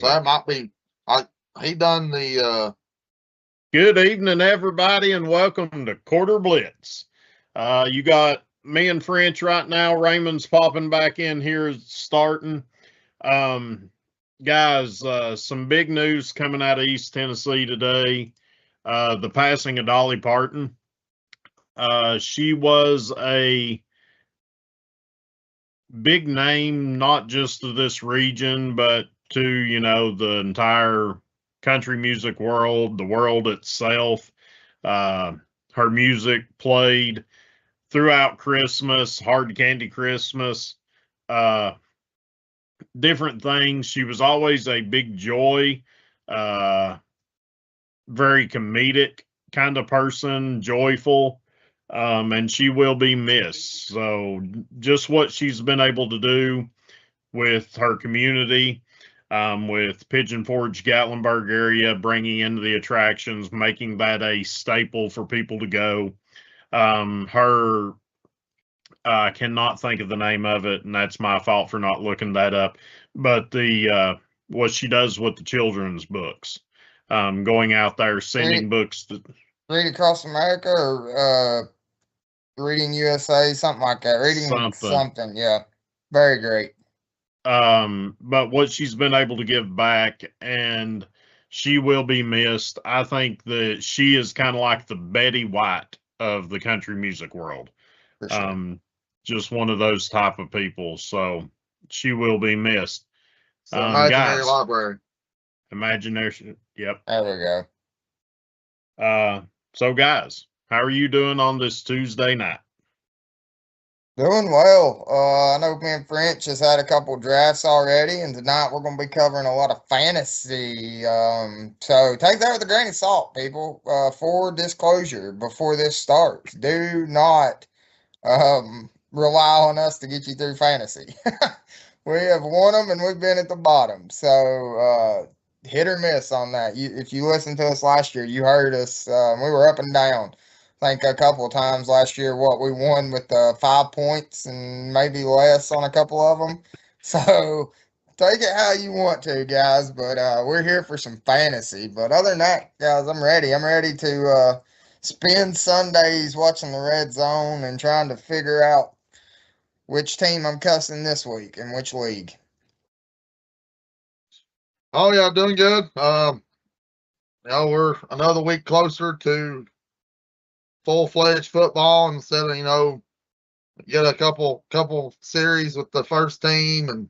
So that might be, he done the, Good evening, everybody, and welcome to Quarter Blitz. You got me and French right now. Raymond's popping back in here starting. Guys, some big news coming out of East Tennessee today. The passing of Dolly Parton. She was a big name, not just to this region, but to, the entire country music world, the world itself. Her music played throughout Christmas, Hard Candy Christmas, different things. She was always a big joy, very comedic kind of person, joyful. And she will be missed. So just what she's been able to do with her community, with Pigeon Forge, Gatlinburg area, bringing into the attractions, making that a staple for people to go. I cannot think of the name of it, and that's my fault for not looking that up. But what she does with the children's books, going out there sending books to Read Across America or Reading USA, something like that. Reading something, yeah. Very great. But what she's been able to give back, and she will be missed. I think that she is kind of like the Betty White of the country music world. For sure. Just one of those type of people. So she will be missed. So Imaginary Library. Imaginary, yep. There we go. So guys, how are you doing on this Tuesday night? Doing well. I know me and French has had a couple drafts already, and tonight we're going to be covering a lot of fantasy. So take that with a grain of salt, people. For disclosure, before this starts, do not rely on us to get you through fantasy. We have won them, and we've been at the bottom. So hit or miss on that. If you listened to us last year, you heard us. We were up and down. I think a couple of times last year, we won with 5 points and maybe less on a couple of them. So take it how you want to, guys. But we're here for some fantasy. But other than that, guys, I'm ready. I'm ready to spend Sundays watching the Red Zone and trying to figure out which team I'm cussing this week and which league. Oh yeah, doing good. We're another week closer to full-fledged football instead of, get a couple series with the first team and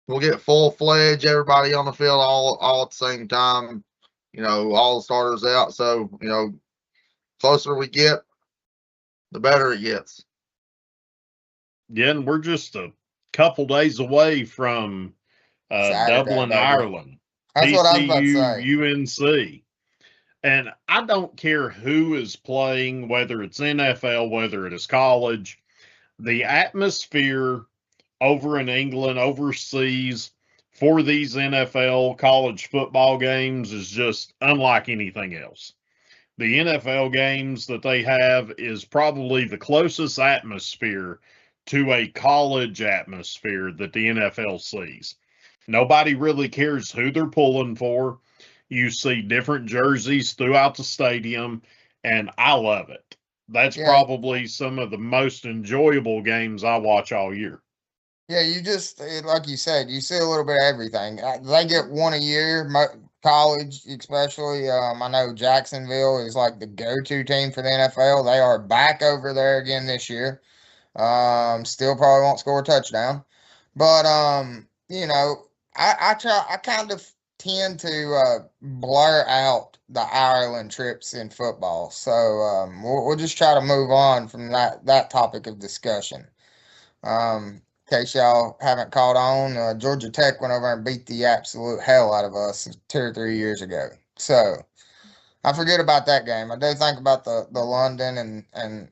we'll get full-fledged, everybody on the field all at the same time, all the starters out. So, closer we get, the better it gets. Yeah, and we're just a couple days away from Dublin, Ireland. That's what I was about to say. UNC. And I don't care who is playing, whether it's NFL, whether it is college. The atmosphere over in England, overseas, for these NFL college football games is just unlike anything else. The NFL games that they have is probably the closest atmosphere to a college atmosphere that the NFL sees. Nobody really cares who they're pulling for. You see different jerseys throughout the stadium, and I love it. That's probably some of the most enjoyable games I watch all year. Yeah, you just, like you said, you see a little bit of everything. They get one a year, college especially. I know Jacksonville is like the go-to team for the NFL. They are back over there again this year. Still probably won't score a touchdown. But, I kind of tend to blur out the Ireland trips in football. So we'll just try to move on from that topic of discussion. In case y'all haven't caught on, Georgia Tech went over and beat the absolute hell out of us 2 or 3 years ago. So I forget about that game. I do think about the London and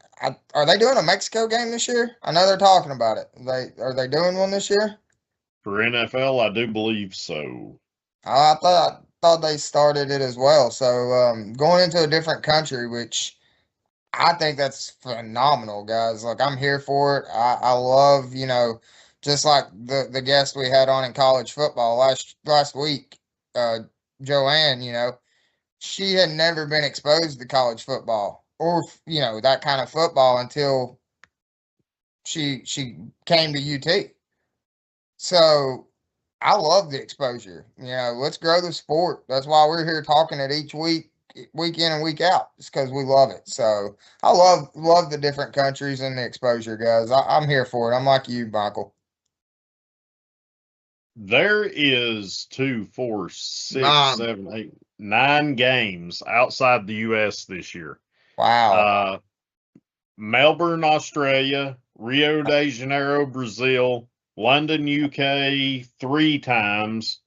are they doing a Mexico game this year? I know they're talking about it. Are they doing one this year? For NFL, I do believe so. I thought they started it as well. So going into a different country, which I think that's phenomenal, guys. Like, I'm here for it. I love, just like the guest we had on in college football last week. Joanne, she had never been exposed to college football or, that kind of football until she came to UT. So I love the exposure. Let's grow the sport. That's why we're here talking it each week in and week out. It's because we love it. So I love the different countries and the exposure, guys. I'm here for it. I'm like you, Michael. There is 2, 4, 6, Nine. 7, 8, 9 games outside the U.S. this year. Wow. Melbourne, Australia, Rio de Janeiro, Brazil, London, UK 3 times,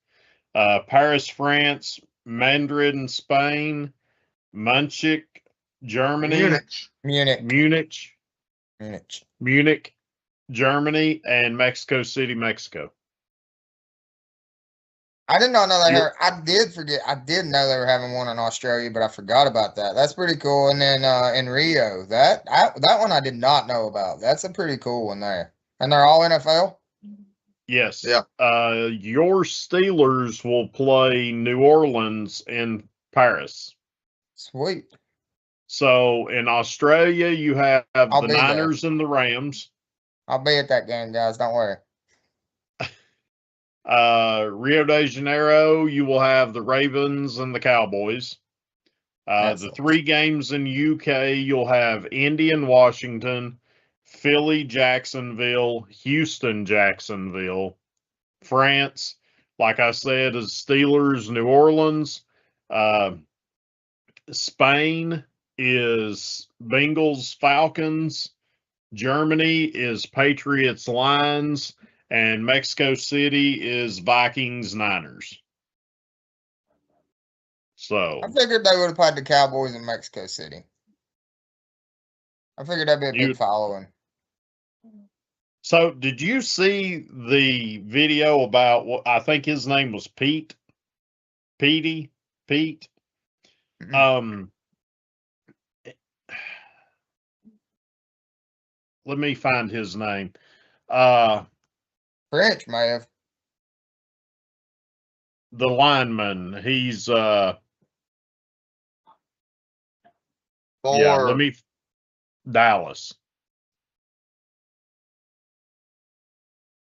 Paris, France, Madrid, Spain, Munich, Germany, Munich, Germany, and Mexico City, Mexico. I did not know they were. I did know they were having one in Australia, but I forgot about that. That's pretty cool. And then in Rio, that one I did not know about. That's a pretty cool one there. And they're all NFL? Yes. Yeah. Your Steelers will play New Orleans in Paris. Sweet. So in Australia, you have the Niners and the Rams. I'll be at that game, guys. Don't worry. Rio de Janeiro, you will have the Ravens and the Cowboys. The 3 games in UK, you'll have Indy and Washington, Philly, Jacksonville, Houston, Jacksonville. France, like I said, is Steelers, New Orleans. Spain is Bengals, Falcons. Germany is Patriots, Lions. And Mexico City is Vikings, Niners. So I figured they would have played the Cowboys in Mexico City. I figured that'd be a big following. So did you see the video about what I think his name was Pete? Pete? Mm-hmm. Let me find his name. French may have. The lineman. He's Dallas.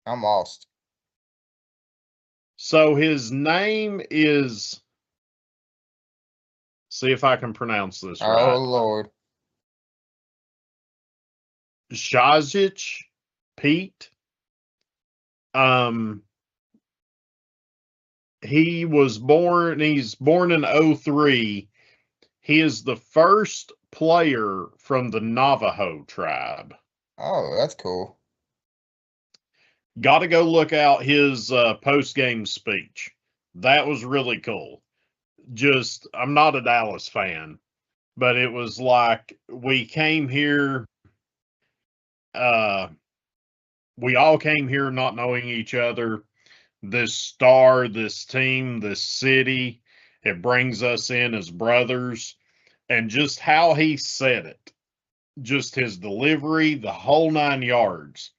I'm lost. So his name is, see if I can pronounce this right. Oh Lord. Shazic Pete. He's born in 2003. He is the first player from the Navajo tribe. Oh, that's cool. Got to go look out his post-game speech. That was really cool. I'm not a Dallas fan, but it was like we came here, we all came here not knowing each other. This star, this team, this city, it brings us in as brothers. And just how he said it, just his delivery, the whole 9 yards,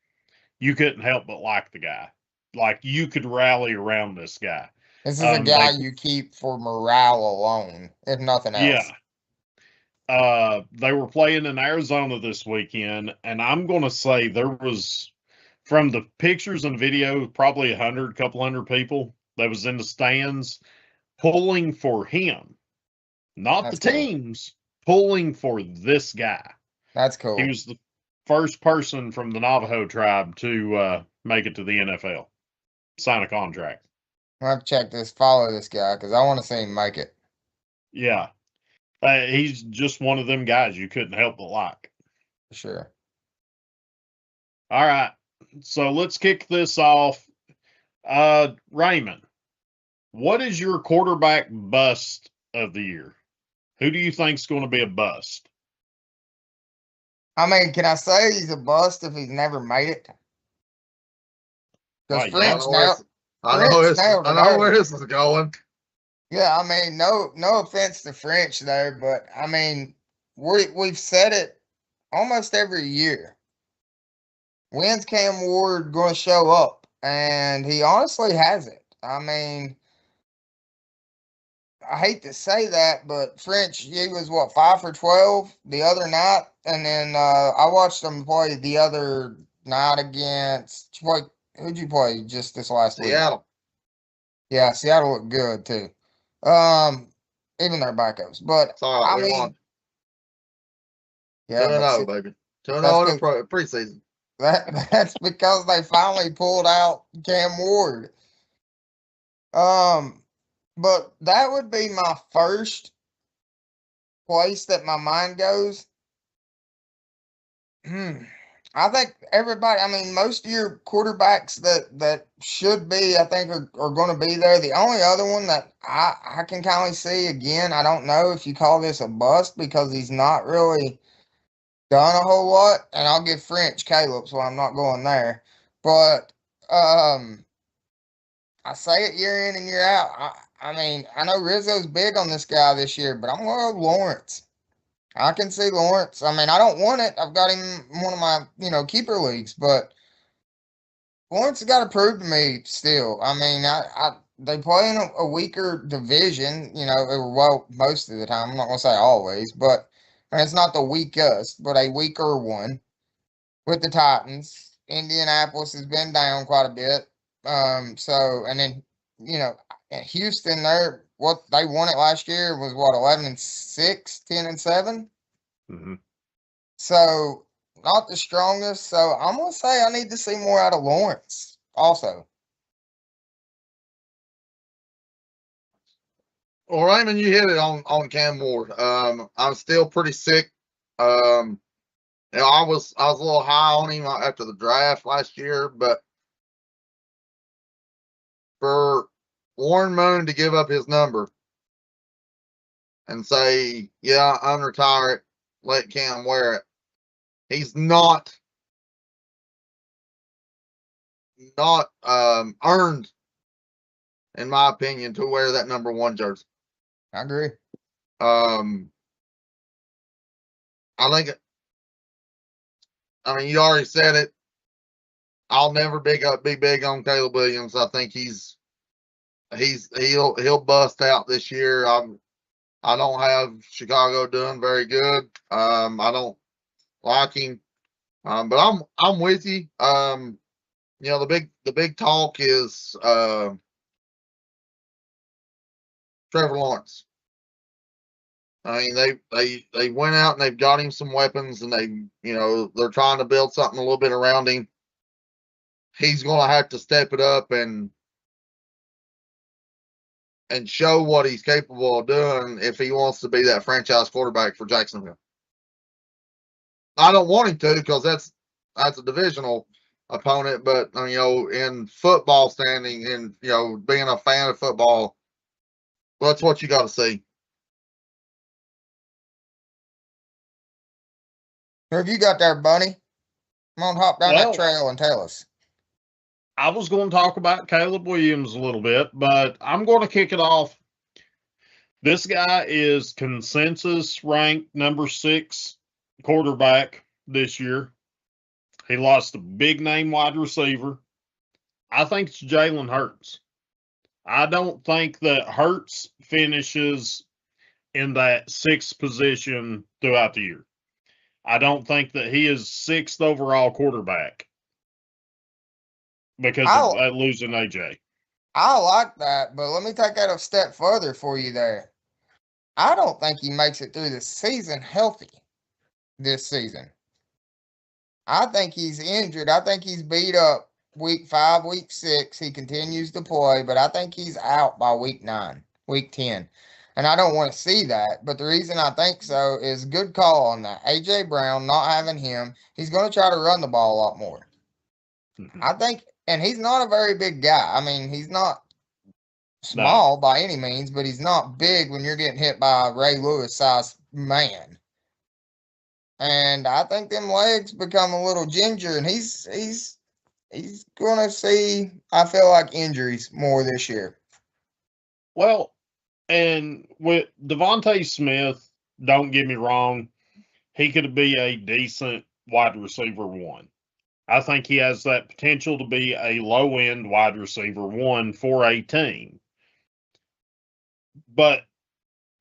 you couldn't help but like the guy. Like, you could rally around this guy. This is a guy you keep for morale alone, if nothing else. Yeah. They were playing in Arizona this weekend, and I'm going to say there was, from the pictures and video, probably couple hundred people that was in the stands pulling for him. Not the teams, pulling for this guy. That's cool. He was the first person from the Navajo tribe to make it to the NFL, sign a contract. I have to follow this guy because I want to see him make it. Yeah. He's just one of them guys you couldn't help but like. For sure. All right. So let's kick this off. Raymond, what is your quarterback bust of the year? Who do you think's going to be a bust? I mean, can I say he's a bust if he's never made it? Because French I know where this is going. Yeah, I mean, no offense to French there, but I mean, we've said it almost every year. When's Cam Ward going to show up? And he honestly hasn't. I mean, I hate to say that, but French, he was what, 5 for 12 the other night, and then I watched him play the other night against who'd you play just this last week? Seattle. Yeah, Seattle looked good too. Even their backups, but It's all right. I We mean, won. yeah, 2-0, baby. 2-0 that's in the preseason. that's because they finally pulled out Cam Ward. But that would be my first place that my mind goes. I think everybody, I mean, most of your quarterbacks that should be, I think, are going to be there. The only other one that I can kind of see, again, I don't know if you call this a bust because he's not really done a whole lot. And I'll give French Caleb, so I'm not going there. But I say it year in and year out. I mean, I know Rizzo's big on this guy this year, but I'm going to go Lawrence. I can see Lawrence. I mean, I don't want it. I've got him in one of my, keeper leagues, but Lawrence has got to prove to me still. I mean, they play in a weaker division, well, most of the time. I'm not going to say always, but and it's not the weakest, but a weaker one with the Titans. Indianapolis has been down quite a bit. And then, Houston, what they won it last year was what, 11-6, 10-7? Mm-hmm. So not the strongest. So I'm gonna say I need to see more out of Lawrence also. Well, Raymond, you hit it on Cam Ward. I'm still pretty sick. I was a little high on him after the draft last year, but for Warren Moon to give up his number and say, "Yeah, unretire it, let Cam wear it," he's not earned, in my opinion, to wear that number 1 jersey. I agree. I think. I mean, you already said it. I'll never be big on Caleb Williams. I think he'll bust out this year. I don't have Chicago doing very good. I don't like him. But I'm with you. The big talk is Trevor Lawrence. I mean, they went out and they've got him some weapons, and they're trying to build something a little bit around him. He's going to have to step it up and show what he's capable of doing if he wants to be that franchise quarterback for Jacksonville. I don't want him to, because that's a divisional opponent, but in football standing and being a fan of football, that's what you got to see. Who have you got there, Bunny? Come on, hop down that trail and tell us. I was going to talk about Caleb Williams a little bit, but I'm going to kick it off. This guy is consensus ranked number 6 quarterback this year. He lost a big name wide receiver. I think it's Jalen Hurts. I don't think that Hurts finishes in that 6th position throughout the year. I don't think that he is 6th overall quarterback because of losing AJ. I like that, but let me take that a step further for you there. I don't think he makes it through the season healthy this season. I think he's injured. I think he's beat up week 5, week 6. He continues to play, but I think he's out by week 9, week 10. And I don't want to see that. But the reason I think so is good call on that. A.J. Brown, not having him, he's going to try to run the ball a lot more. Mm-hmm. I think, and he's not a very big guy. I mean, he's not small by any means, but he's not big when you're getting hit by a Ray Lewis-sized man. And I think them legs become a little ginger, and he's going to see, I feel like, injuries more this year. Well, and with Devontae Smith, don't get me wrong, he could be a decent wide receiver 1. I think he has that potential to be a low-end wide receiver 1 for a team. But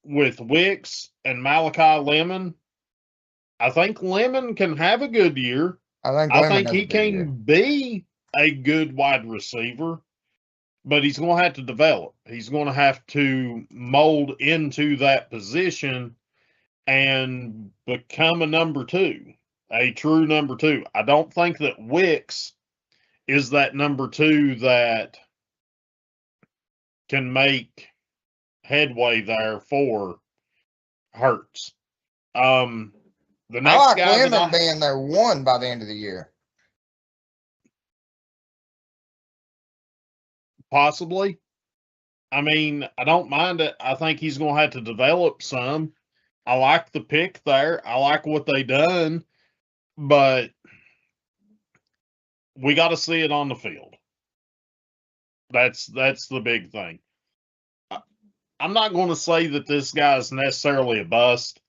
with Wicks and Malachi Lemon, I think Lemon can have a good year. I think he can be a good wide receiver, but he's going to have to develop. He's going to have to mold into that position and become a number two, a true number two. I don't think that Wicks is that number two that can make headway there for Hurts. The next I like guy Lemon being their one by the end of the year. Possibly. I mean, I don't mind it. I think he's going to have to develop some. I like the pick there. I like what they done, but we got to see it on the field. That's the big thing. I'm not going to say that this guy is necessarily a bust.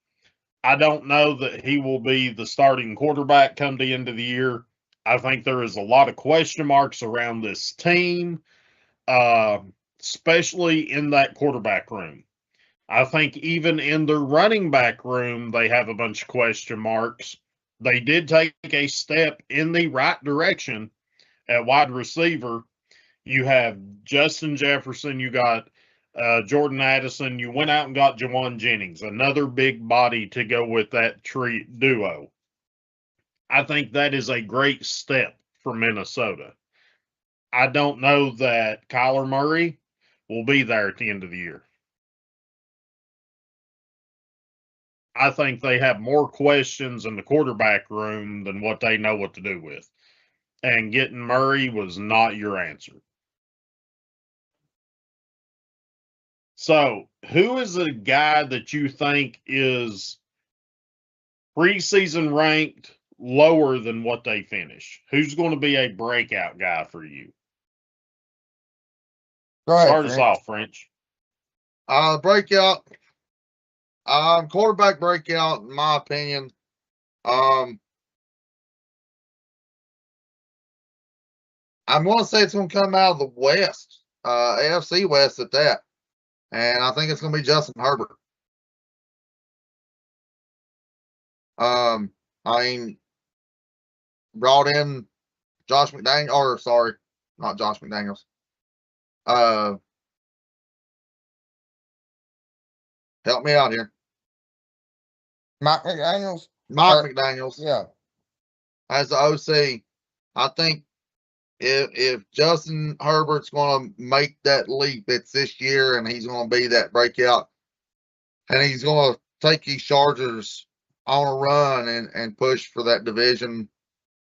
I don't know that he will be the starting quarterback come the end of the year. I think there is a lot of question marks around this team, especially in that quarterback room. I think even in the running back room, they have a bunch of question marks. They did take a step in the right direction at wide receiver. You have Justin Jefferson, you got Jordan Addison, you went out and got Jawan Jennings, another big body to go with that duo. I think that is a great step for Minnesota. I don't know that Kyler Murray will be there at the end of the year. I think they have more questions in the quarterback room than what they know what to do with. And getting Murray was not your answer. So, who is a guy that you think is preseason ranked lower than what they finish? Who's going to be a breakout guy for you? Go ahead, Start us off, French. Breakout. Quarterback breakout, in my opinion. I'm going to say it's going to come out of the West, AFC West at that. And I think it's going to be Justin Herbert. I mean, brought in Josh McDaniels, or sorry, not Josh McDaniels. Help me out here. Mike McDaniels? McDaniels. Yeah. As the OC, I think if Justin Herbert's going to make that leap, it's this year, and he's going to be that breakout, and he's going to take these Chargers on a run and push for that division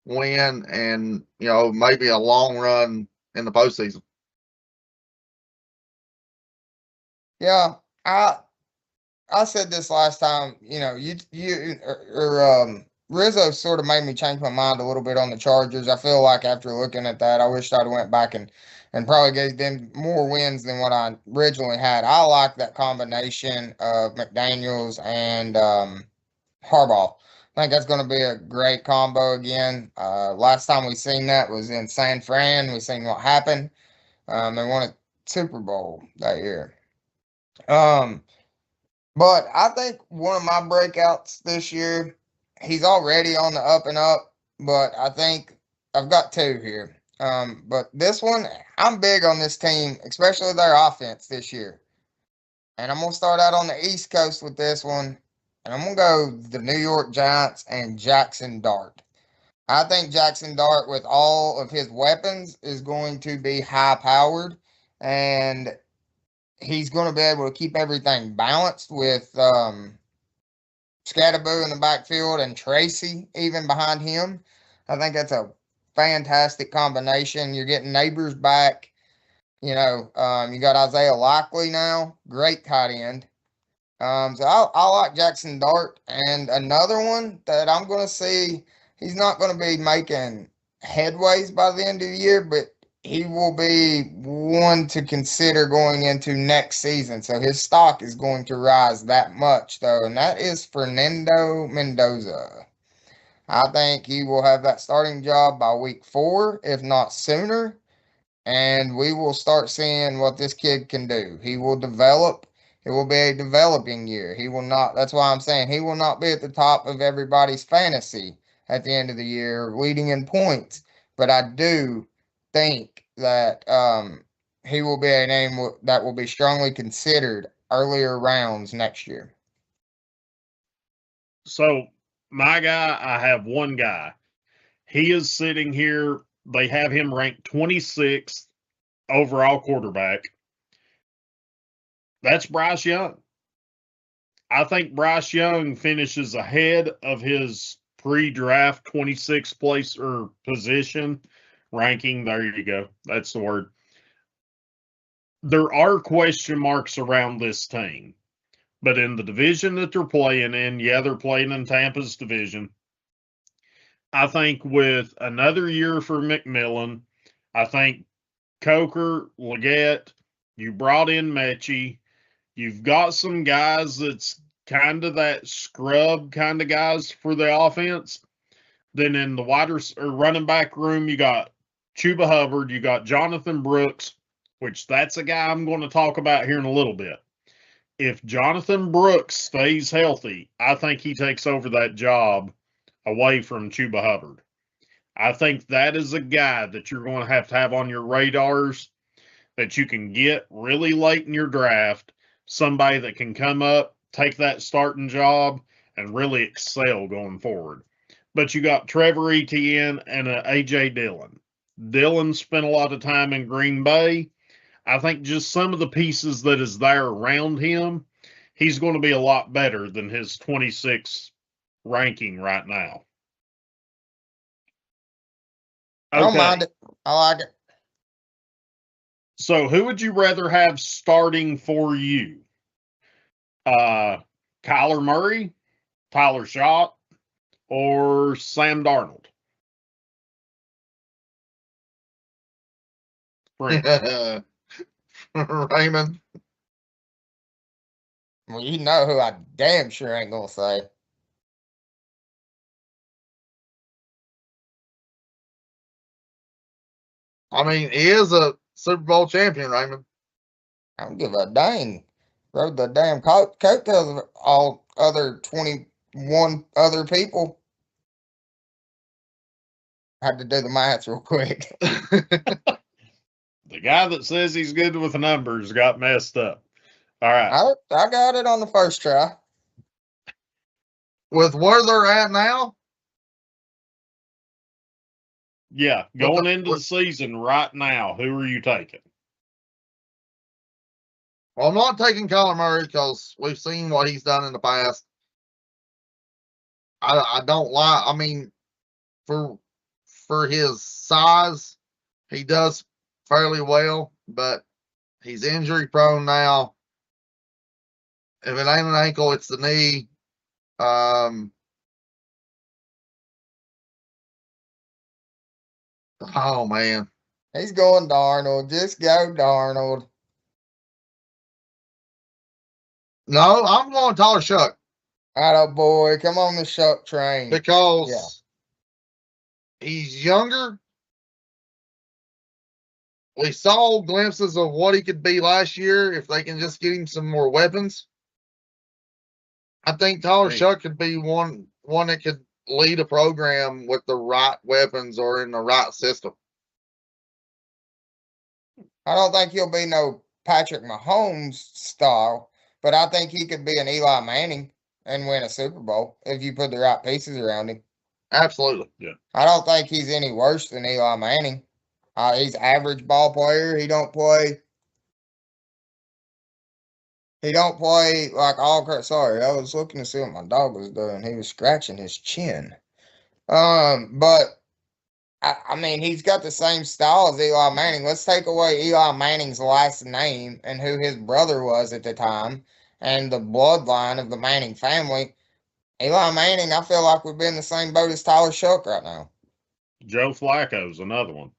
win, and maybe a long run in the postseason. Yeah, I said this last time. Rizzo sort of made me change my mind a little bit on the Chargers. I feel like after looking at that, I wished I'd went back and probably gave them more wins than what I originally had. I like that combination of McDaniels and Harbaugh. I think that's going to be a great combo again. Last time we seen that was in San Fran. We seen what happened. They won a Super Bowl that year. But I think one of my breakouts this year, he's already on the up and up, but I think I've got two here. But this one, I'm big on this team, especially their offense this year. And I'm going to start out on the East Coast with this one. And I'm going to go the New York Giants and Jackson Dart. I think Jackson Dart, with all of his weapons, is going to be high-powered. And he's going to be able to keep everything balanced with Scatterboo in the backfield and Tracy even behind him. I think that's a fantastic combination. You're getting Neighbors back. You got Isaiah Likely now. Great tight end. So I like Jackson Dart. And another one that I'm going to see, he's not going to be making headways by the end of the year, but he will be one to consider going into next season. So his stock is going to rise that much, though, and that is Fernando Mendoza. I think he will have that starting job by week 4, if not sooner, and we will start seeing what this kid can do. He will develop. It will be a developing year. He will not. That's why I'm saying he will not be at the top of everybody's fantasy at the end of the year, leading in points. But I do think that he will be a name that will be strongly considered earlier rounds next year. So my guy, I have one guy. He is sitting here. They have him ranked 26th overall quarterback. That's Bryce Young. I think Bryce Young finishes ahead of his pre-draft 26th place or position ranking. There you go. That's the word. There are question marks around this team, but in the division that they're playing in, yeah, they're playing in Tampa's division. I think with another year for McMillan, I think Coker, Leggett, you brought in Mechie. You've got some guys that's kind of that scrub kind of guys for the offense. Then in the running back room, you got Chuba Hubbard, you got Jonathan Brooks, which that's a guy I'm going to talk about here in a little bit. If Jonathan Brooks stays healthy, I think he takes over that job away from Chuba Hubbard. I think that is a guy that you're going to have on your radars that you can get really late in your draft, somebody that can come up, take that starting job, and really excel going forward. But you got Trevor Etienne and A.J. Dillon. Dillon spent a lot of time in Green Bay. I think just some of the pieces that is there around him, he's going to be a lot better than his 26th ranking right now. I don't mind it. I like it. So who would you rather have starting for you? Kyler Murray, Tyler Schott, or Sam Darnold? Raymond. Well, you know who I damn sure ain't gonna say. I mean, he is a Super Bowl champion, Raymond. I don't give a dang. Rode the damn coattails of all other 21 other people. Had to do the math real quick. The guy that says he's good with the numbers got messed up. All right. I got it on the first try. With where they're at now? Yeah, going into the season right now, who are you taking? Well, I'm not taking Kyler Murray because we've seen what he's done in the past. I don't like. I mean, for his size, he does fairly well, but he's injury prone now. If it ain't an ankle, it's the knee. Oh man, he's going Darnold. Just go Darnold. No, I'm going Tyler Shuck. Atta boy, come on the Shuck train. Because he's younger. We saw glimpses of what he could be last year if they can just get him some more weapons. I think Tyler Shuck could be one that could lead a program with the right weapons or in the right system. I don't think he'll be no Patrick Mahomes style, but I think he could be an Eli Manning and win a Super Bowl if you put the right pieces around him. Absolutely. Yeah. I don't think he's any worse than Eli Manning. He's average ball player. He don't play like all. Sorry, I was looking to see what my dog was doing. He was scratching his chin. But I mean, he's got the same style as Eli Manning. Let's take away Eli Manning's last name and who his brother was at the time and the bloodline of the Manning family. Eli Manning, I feel like we'd be in the same boat as Tyler Shuck right now. Joe Flacco's another one.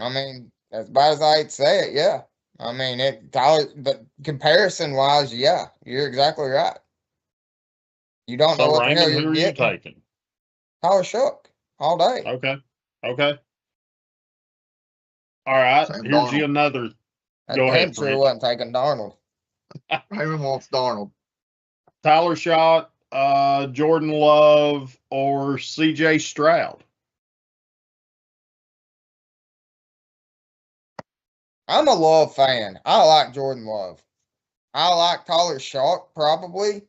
I mean, as bad as I hate to say it, yeah. I mean, but comparison-wise, yeah, you're exactly right. You don't know what Raymond, the hell you're who are getting. you taking? Tyler Shuck, all day. Okay. All right. Here's you another I Go ahead, damn sure French. wasn't taking Darnold. Raymond wants Darnold. Tyler Shot, Jordan Love, or CJ Stroud? I'm a Love fan. I like Jordan Love. I like Tyler Sharp probably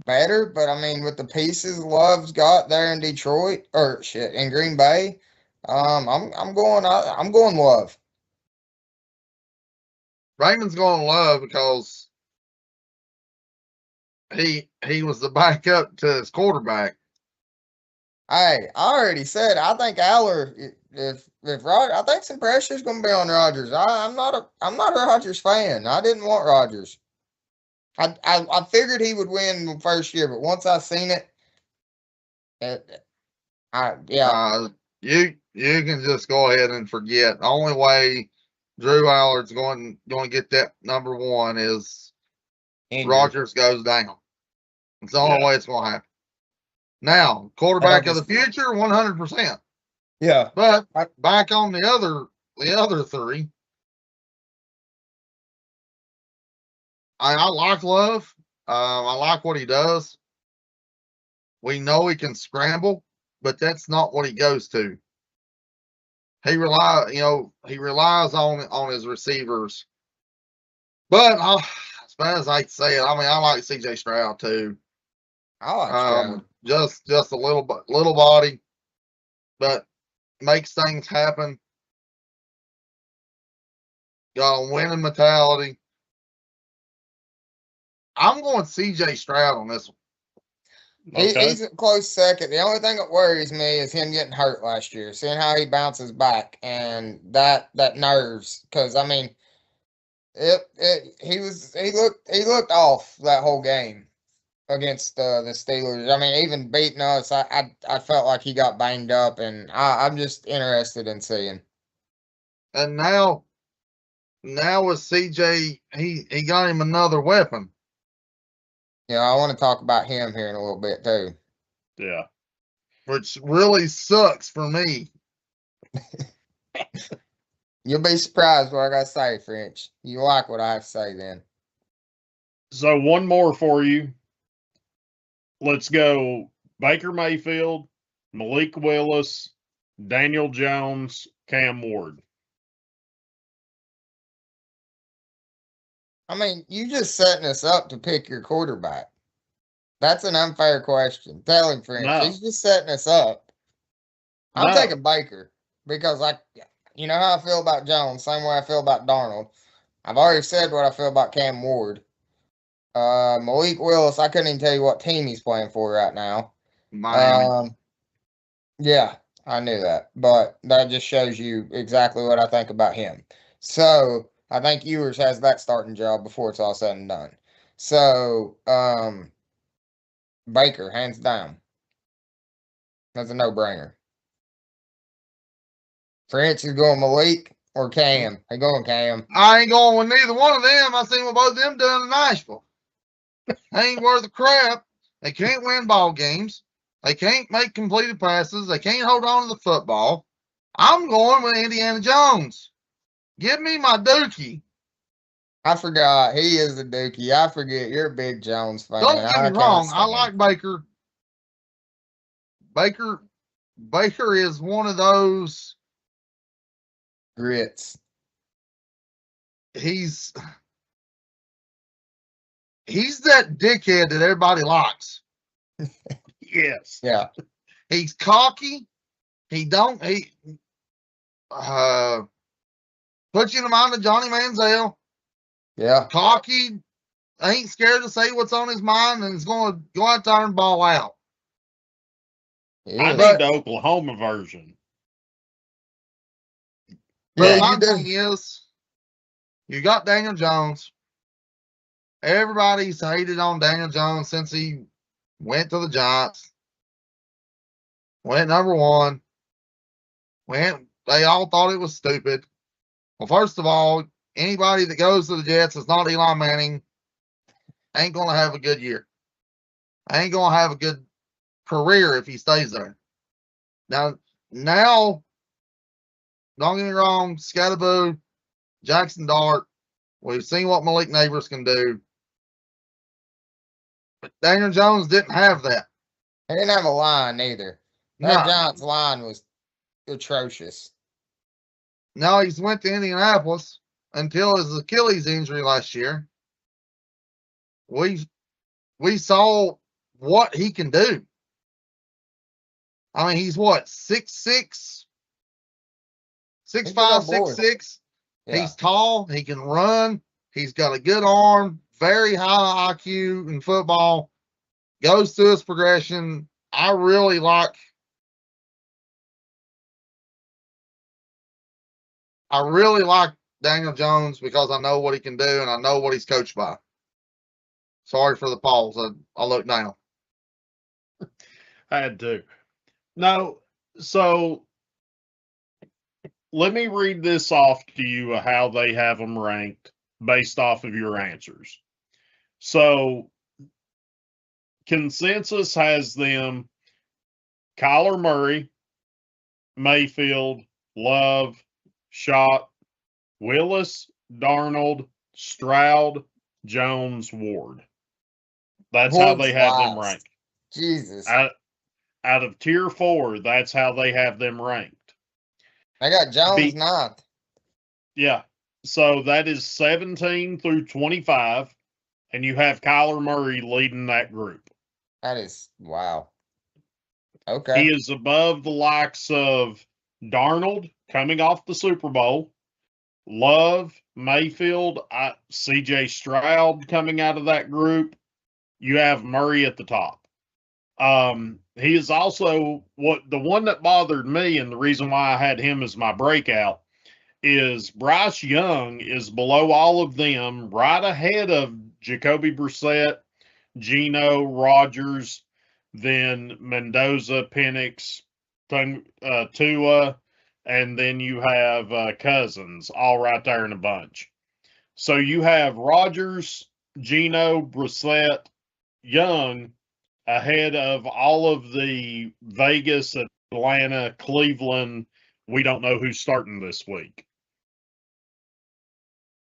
better, but I mean, with the pieces Love's got there in Detroit or shit in Green Bay, I'm going Love. Raymond's going to Love because he was the backup to his quarterback. Hey, I already said I think Aller if Roger, I think some pressure's going to be on Rodgers. I'm not a Rodgers fan. I didn't want Rodgers. I figured he would win the first year, but once I seen it, yeah. You can just go ahead and forget. The only way Drew Allard's going to get that number one is Rodgers goes down. It's the only way it's going to happen. Now, quarterback of the future, 100%. Yeah, but back on the other three, I like Love. I like what he does. We know he can scramble, but that's not what he goes to. He relies on his receivers. But as bad as I hate to say it, I mean, I like CJ Stroud too. I like Stroud. Just a little body, but makes things happen. Got a winning mentality. I'm going CJ Stroud on this one. Okay. He's a close second. The only thing that worries me is him getting hurt last year, seeing how he bounces back, and that nerves. Because I mean, he looked off that whole game against the Steelers. I mean, even beating us, I felt like he got banged up, and I'm just interested in seeing. And now with CJ, he got him another weapon. Yeah, I want to talk about him here in a little bit too. Yeah. Which really sucks for me. You'll be surprised what I got to say, French. You like what I have to say then. So one more for you. Let's go Baker Mayfield, Malik Willis, Daniel Jones, Cam Ward. I mean, you just setting us up to pick your quarterback. That's an unfair question. Tell him, French. No. He's just setting us up. I'm taking Baker because, you know how I feel about Jones, same way I feel about Darnold. I've already said what I feel about Cam Ward. Malik Willis, I couldn't even tell you what team he's playing for right now. Miami. Yeah, I knew that, but that just shows you exactly what I think about him. So I think Ewers has that starting job before it's all said and done. So Baker, hands down. That's a no-brainer. French is going Malik or Cam. They going Cam. I ain't going with neither one of them. I seen what both of them done in Nashville. They ain't worth a crap. They can't win ball games. They can't make completed passes. They can't hold on to the football. I'm going with Indiana Jones. Give me my Dookie. I forgot. He is a Dookie. I forget. You're a big Jones fan. Don't get me wrong. I like Baker. Baker is one of those grits. He's that dickhead that everybody likes. Yes. Yeah. He's cocky. He puts you in the mind of Johnny Manziel. Yeah. Cocky, ain't scared to say what's on his mind, and is going to go out there and ball out. I need the Oklahoma version. But my thing is, you got Daniel Jones. Everybody's hated on Daniel Jones since he went to the Giants. Went number one. They all thought it was stupid. Well, first of all, anybody that goes to the Jets is not Eli Manning. Ain't going to have a good year. Ain't going to have a good career if he stays there. Now, don't get me wrong, Scatterboo, Jackson Dart, We've seen what Malik Neighbors can do. But Daniel Jones didn't have that. He didn't have a line either. That Giants line was atrocious. Now he's went to Indianapolis until his Achilles injury last year. We saw what he can do. I mean, he's what, 6'6", 6'5", 6'6". Yeah. He's tall. He can run. He's got a good arm. Very high IQ in football. Goes through his progression. I really like Daniel Jones because I know what he can do and I know what he's coached by. Sorry for the pause. I looked down. I had to. No, so let me read this off to you how they have them ranked based off of your answers. So consensus has them Kyler Murray, Mayfield, Love, Schott, Willis, Darnold, Stroud, Jones, Ward. That's how they have them ranked. Jesus. Out of tier 4, that's how they have them ranked. I got Jones 9th. Yeah. So that is 17 through 25, and you have Kyler Murray leading that group. That is, wow. Okay. He is above the likes of Darnold coming off the Super Bowl, Love, Mayfield, CJ Stroud coming out of that group. You have Murray at the top. He is also the one that bothered me, and the reason why I had him as my breakout is Bryce Young is below all of them, right ahead of Jacoby Brissett, Geno, Rodgers, then Mendoza, Penix, Tua, and then you have Cousins, all right there in a bunch. So you have Rodgers, Geno, Brissett, Young ahead of all of the Vegas, Atlanta, Cleveland. We don't know who's starting this week.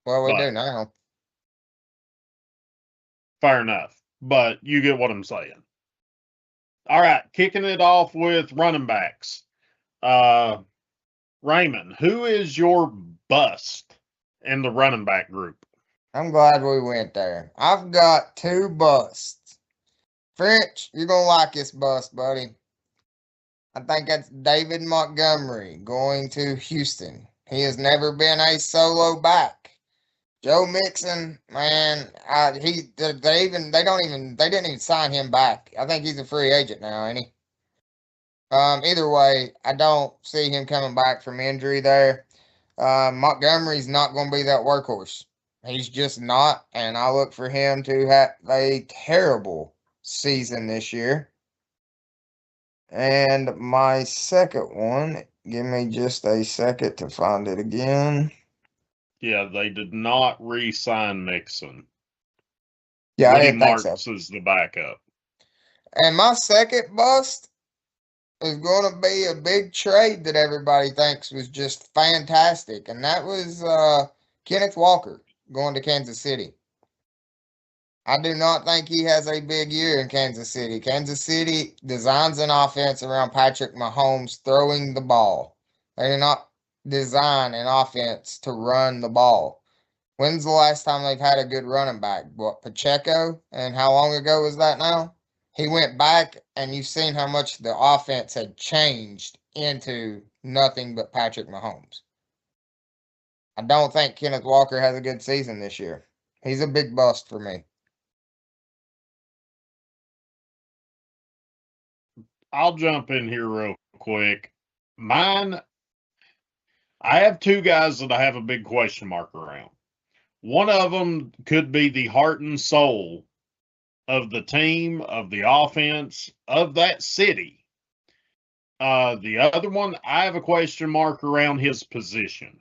Well, we do now. Fair enough. But you get what I'm saying. All right, kicking it off with running backs. Raymond, who is your bust in the running back group? I'm glad we went there. I've got 2 busts. French, you're going to like this bust, buddy. I think that's David Montgomery going to Houston. He has never been a solo back. Joe Mixon, man, they didn't even sign him back. I think he's a free agent now, ain't he? Either way, I don't see him coming back from injury there. Montgomery's not going to be that workhorse. He's just not, and I look for him to have a terrible season this year. And my second one, give me just a second to find it again. Yeah, they did not re-sign Mixon. Yeah, Woody I didn't think so. Marks is the backup. And my second bust is going to be a big trade that everybody thinks was just fantastic, and that was Kenneth Walker going to Kansas City. I do not think he has a big year in Kansas City. Kansas City designs an offense around Patrick Mahomes throwing the ball. They do not design an offense to run the ball. When's the last time they've had a good running back? What, Pacheco? And how long ago was that now? He went back, and you've seen how much the offense had changed into nothing but Patrick Mahomes. I don't think Kenneth Walker has a good season this year. He's a big bust for me. I'll jump in here real quick. Mine, I have 2 guys that I have a big question mark around. One of them could be the heart and soul of the team, of the offense, of that city. The other one, I have a question mark around his position.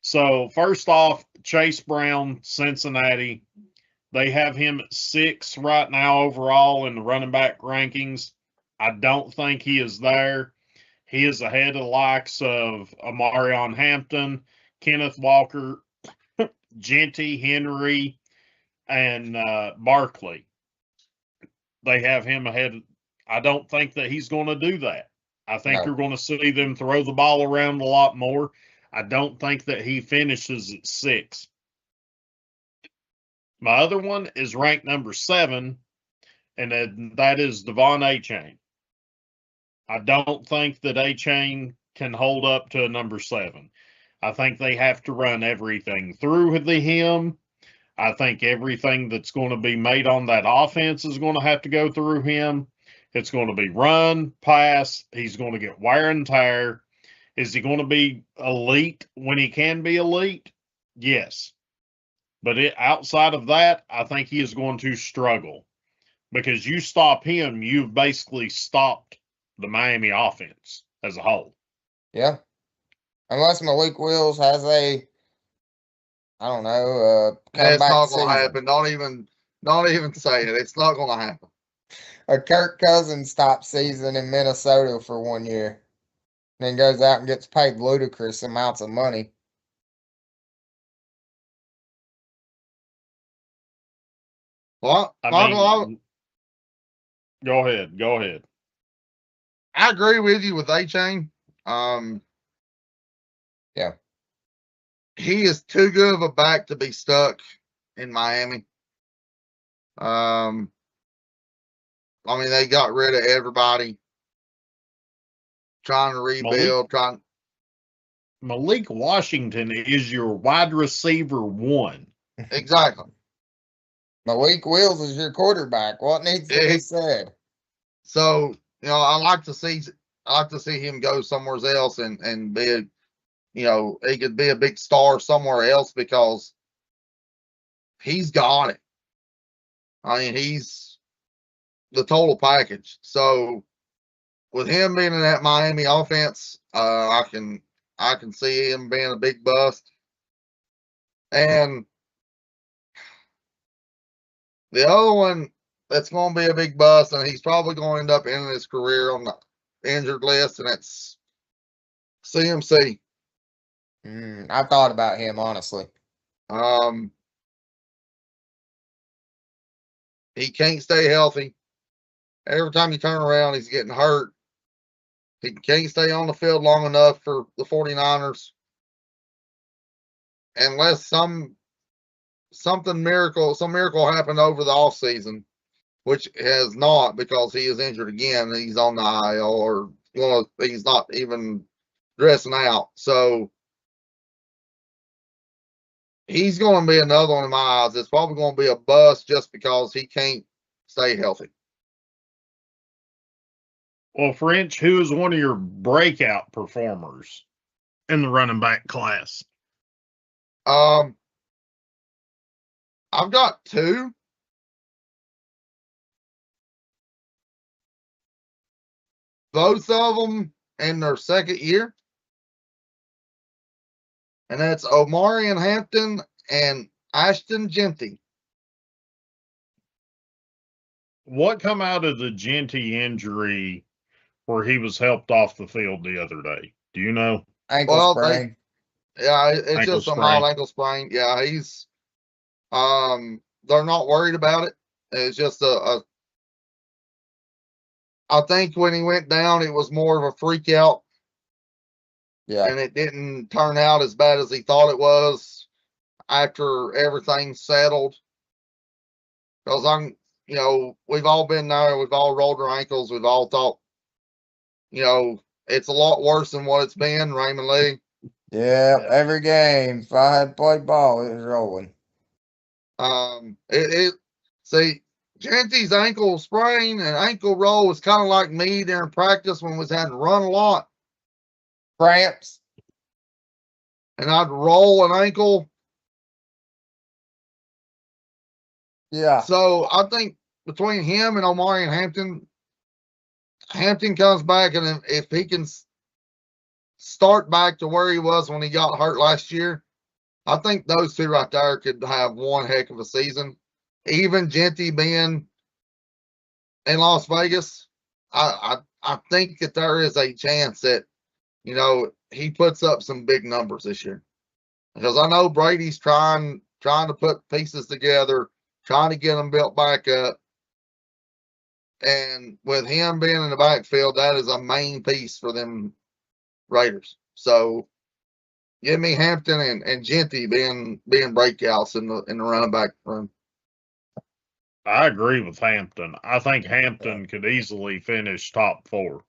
So, first off, Chase Brown, Cincinnati. They have him at 6 right now overall in the running back rankings. I don't think he is there. He is ahead of the likes of Amarion Hampton, Kenneth Walker, Genty, Henry, and Barkley. They have him ahead. I don't think that he's going to do that. I think No. you're going to see them throw the ball around a lot more. I don't think that he finishes at 6. My other one is ranked number 7, and that is Devon Achane. I don't think that Achane can hold up to a number 7. I think they have to run everything through him. I think everything that's going to be made on that offense is going to have to go through him. It's going to be run, pass. He's going to get wear and tear. Is he going to be elite when he can be elite? Yes. But outside of that, I think he is going to struggle. Because you stop him, you've basically stopped the Miami offense as a whole. Yeah. Unless Malik Wills has a, I don't know, It's comeback not season. going to happen. Don't even say it. It's not going to happen. A Kirk Cousins top season in Minnesota for 1 year. Then goes out and gets paid ludicrous amounts of money. Well, go ahead. I agree with you with A-Chain. Yeah. He is too good of a back to be stuck in Miami. I mean, they got rid of everybody, trying to rebuild, Malik Washington is your wide receiver 1. Exactly. Malik Wills is your quarterback. What needs to be said? So, I like to see him go somewhere else and be, he could be a big star somewhere else because he's got it. I mean, he's the total package. So with him being in that Miami offense, I can see him being a big bust. And the other one that's going to be a big bust, and he's probably going to end up ending his career on the injured list, and it's CMC. I thought about him, honestly. He can't stay healthy. Every time you turn around, he's getting hurt. He can't stay on the field long enough for the 49ers. Unless some miracle happened over the offseason, which has not, because he is injured again. He's on the IL, or he's not even dressing out. So he's going to be another one in my eyes. It's probably going to be a bust just because he can't stay healthy. Well, French, who is one of your breakout performers in the running back class? I've got 2. Both of them in their second year. And that's Omarion Hampton and Ashton Genty. What come out of the Genty injury where he was helped off the field the other day? Do you know? Ankle sprain. It's just a mild ankle sprain. Yeah, he's they're not worried about it. It's just I think when he went down, it was more of a freak out. Yeah. And it didn't turn out as bad as he thought it was after everything settled. Because we've all been there. We've all rolled our ankles. We've all thought, it's a lot worse than what it's been, Raymond Lee. Yeah, every game. If I had played ball, it was rolling. See, Genty's ankle sprain and ankle roll was kind of like me during practice when we was having to run a lot. Cramps. And I'd roll an ankle. Yeah. So I think between him and Omarion Hampton, Hampton comes back, and if he can start back to where he was when he got hurt last year, I think those 2 right there could have one heck of a season. Even Genty being in Las Vegas, I think that there is a chance that, he puts up some big numbers this year. because I know Brady's trying to put pieces together, trying to get them built back up. And with him being in the backfield, that is a main piece for them Raiders. So give me Hampton and Genty being breakouts in the running back room. I agree with Hampton. I think Hampton could easily finish top 4.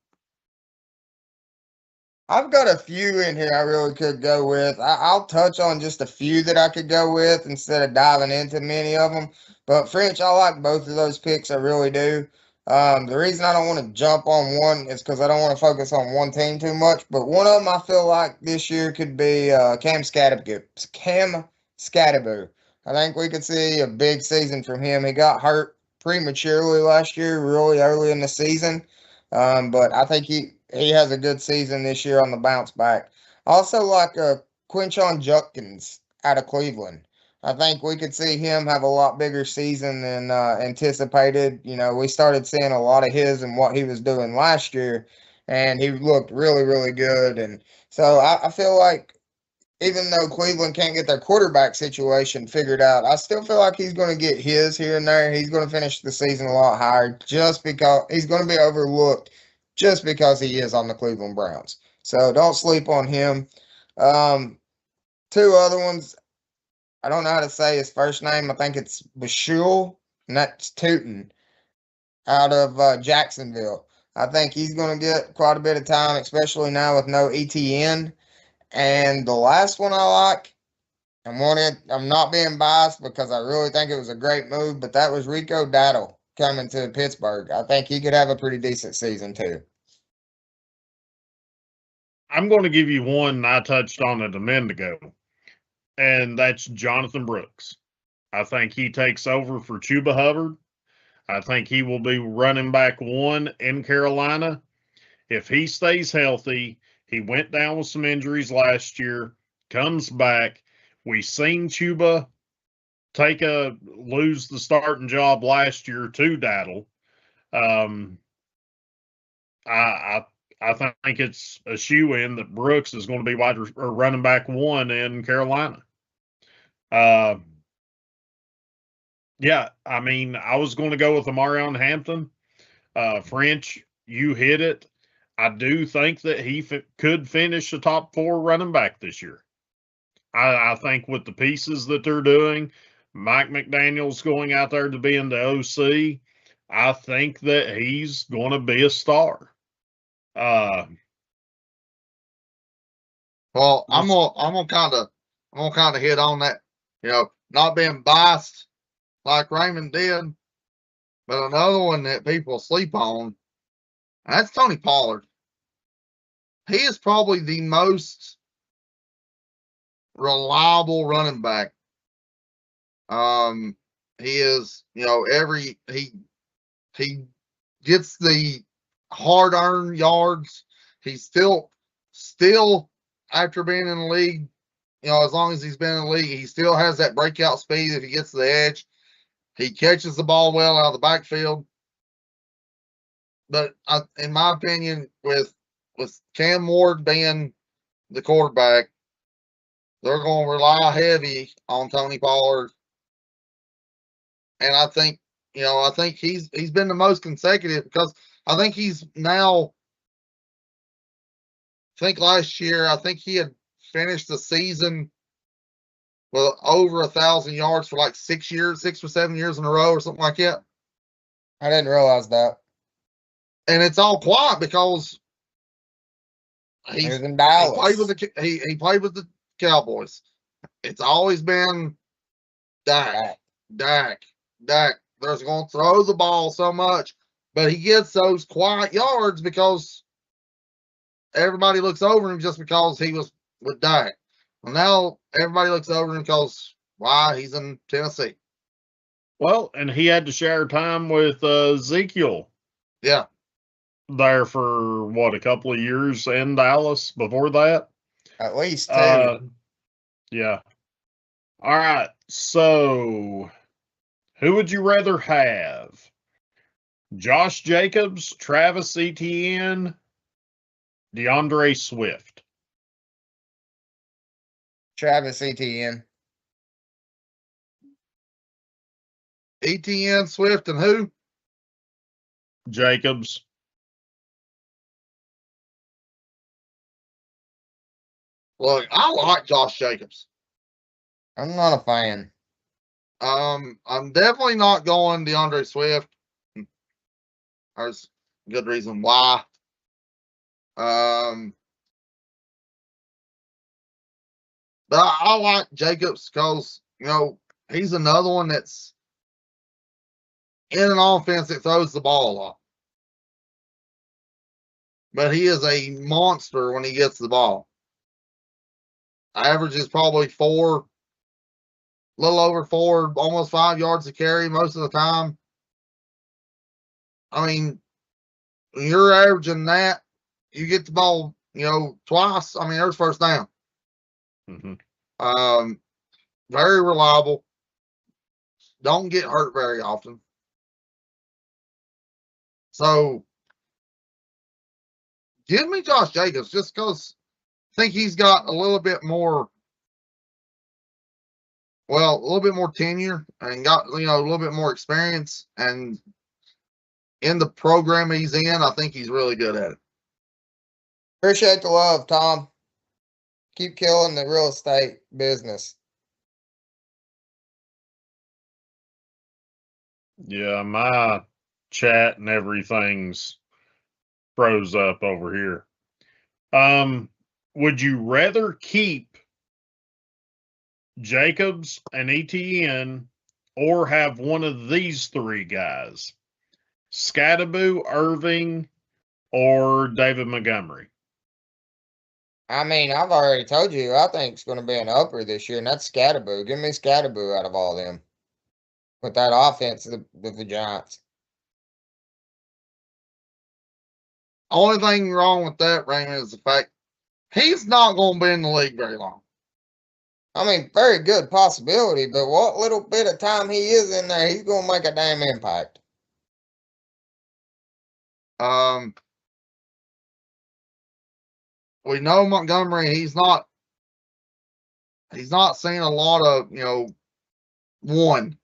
I've got a few in here I really could go with. I'll touch on just a few that I could go with instead of diving into many of them. But French, I like both of those picks. I really do. The reason I don't want to jump on one is because I don't want to focus on one team too much. But one of them I feel like this year could be Cam Scatterboo. I think we could see a big season from him. He got hurt prematurely last year, really early in the season. But I think he has a good season this year on the bounce back. Also, like Quinshon Judkins out of Cleveland. I think we could see him have a lot bigger season than anticipated. You know, we started seeing a lot of his and what he was doing last year, and he looked really, really good. And so I feel like even though Cleveland can't get their quarterback situation figured out, I still feel like he's going to get his here and there. He's going to finish the season a lot higher just because he's going to be overlooked just because he is on the Cleveland Browns. So don't sleep on him. Two other ones, I don't know how to say his first name. I think it's Bashul, and that's Tootin out of Jacksonville. I think he's going to get quite a bit of time, especially now with no ETN. And the last one I like, I'm not being biased because I really think it was a great move, but that was Rico Dowdle coming to Pittsburgh. I think he could have a pretty decent season too. I'm going to give you one I touched on it a minute ago, and that's Jonathan Brooks. I think he takes over for Chuba Hubbard. I think he will be running back 1 in Carolina. If he stays healthy, he went down with some injuries last year, comes back. We've seen Chuba lose the starting job last year to Daddle. I think it's a shoe-in that Brooks is going to be running back 1 in Carolina. Yeah, I mean, I was going to go with Amarion Hampton. French, you hit it. I do think that he could finish the top 4 running back this year. I think with the pieces that they're doing, Mike McDaniel's going out there to be in the OC, I think that he's going to be a star. Well, I'm gonna kind of hit on that. You know, not being biased like Raymond did, but another one that people sleep on, that's Tony Pollard. He is probably the most reliable running back. He is, you know, he gets the hard-earned yards. He's still after being in the league, you know, as long as he's been in the league, he still has that breakout speed if he gets to the edge. He catches the ball well out of the backfield. But in my opinion, with Cam Ward being the quarterback, they're going to rely heavy on Tony Pollard. And I think he's been the most consecutive because I think he's now, I think last year, I think he had finished the season with over 1,000 yards for like 6 or 7 years in a row or something like that. I didn't realize that. And it's all quiet because he was in Dallas. He played with the Cowboys. It's always been Dak. They're going to throw the ball so much, but he gets those quiet yards because everybody looks over him just because he was with Dak. Well, now everybody looks over him because why? He's in Tennessee. Well, and he had to share time with Ezekiel. Yeah. There for a couple of years in Dallas before that? At least 2. Yeah. All right. So, who would you rather have? Josh Jacobs, Travis Etienne, DeAndre Swift? Travis Etienne. ETN, Swift, and who? Jacobs. Look, I like Josh Jacobs. I'm not a fan. I'm definitely not going DeAndre Swift. There's a good reason why. But I like Jacobs because, you know, he's another one that's in an offense that throws the ball a lot. But he is a monster when he gets the ball. Average is probably a little over 4, almost 5 yards to carry most of the time. I mean, when you're averaging that, you get the ball, you know, twice. I mean, there's first down. Mm-hmm. Very reliable. Don't get hurt very often. So, give me Josh Jacobs just because I think he's got a little bit more, well, a little bit more tenure and got, you know, a little bit more experience. And in the program he's in, I think he's really good at it. Appreciate the love, Tom. Keep killing the real estate business. Yeah, my chat and everything's froze up over here. Would you rather keep Jacobs and ETN or have one of these three guys? Scattaboo, Irving, or David Montgomery? I mean, I've already told you, I think it's going to be an upper this year, and that's Scattaboo. Give me Scattaboo out of all them with that offense of the Giants. Only thing wrong with that, Raymond, is the fact he's not going to be in the league very long. I mean, very good possibility, but what little bit of time he is in there, he's going to make a damn impact. We know Montgomery, he's not seen a lot of, you know, one.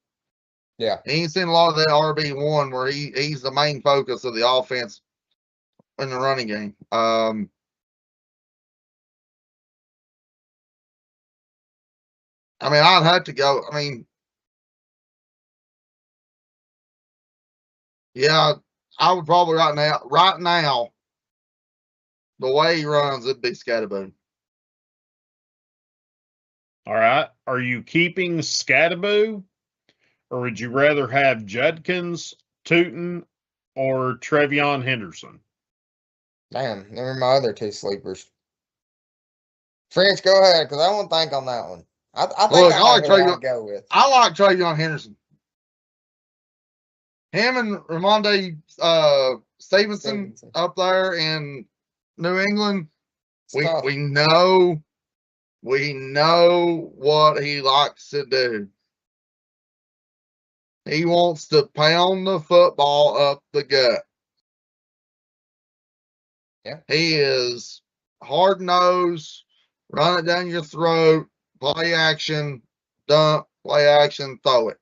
Yeah. He ain't seen a lot of that RB1 where he's the main focus of the offense in the running game. I mean, I'd have to go. I mean, yeah, I would probably right now, the way he runs, it'd be Scattaboo. All right. Are you keeping Scattaboo, or would you rather have Judkins, Tootin, or Trevion Henderson? Damn, they were my other two sleepers. French, go ahead, because I won't think on that one. I think Look, I know who I'd go with. I like Trevion Henderson. Him and Ramonde Stevenson up there in New England. We know what he likes to do. He wants to pound the football up the gut. Yeah. He is hard nosed, run it down your throat, play action, dump, play action, throw it.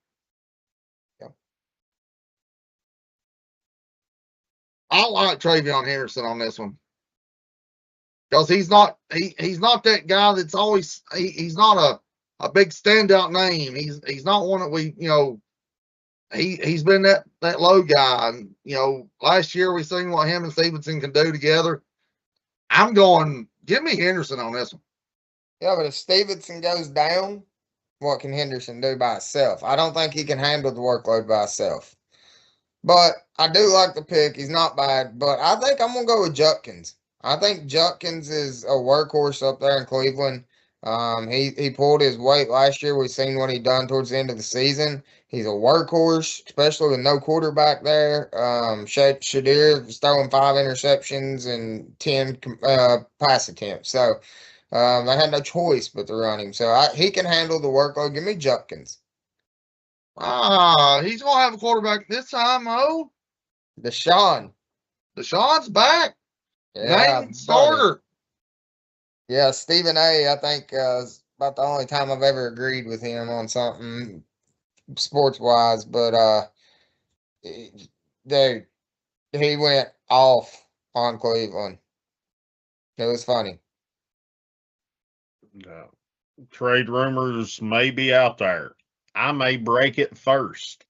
Yeah. I like Trevion Henderson on this one. Because he's not that guy that's always he's not a big standout name. He's not one that we, you know, he's been that low guy. And, you know, last year we seen what him and Stevenson can do together. I'm going, give me Henderson on this one. Yeah, but if Stevenson goes down, what can Henderson do by himself? I don't think he can handle the workload by himself. But I do like the pick. He's not bad. But I think I'm going to go with Judkins. I think Judkins is a workhorse up there in Cleveland. He pulled his weight last year. We've seen what he done towards the end of the season. He's a workhorse, especially with no quarterback there. Shadir was throwing 5 interceptions and 10 pass attempts. So they had no choice but to run him. So he can handle the workload. Give me Judkins. He's gonna have a quarterback this time, oh. Deshaun's back. Yeah, Main starter. Yeah, Stephen A, I think, about the only time I've ever agreed with him on something sports wise. But dude, he went off on Cleveland. It was funny. No. Trade rumors may be out there. I may break it first.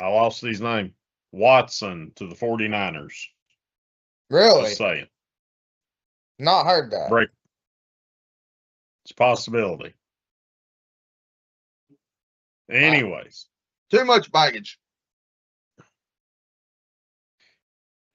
I lost his name. Watson to the 49ers. Really? Just saying. Not heard that. Break. It's a possibility. Anyways. Too much baggage.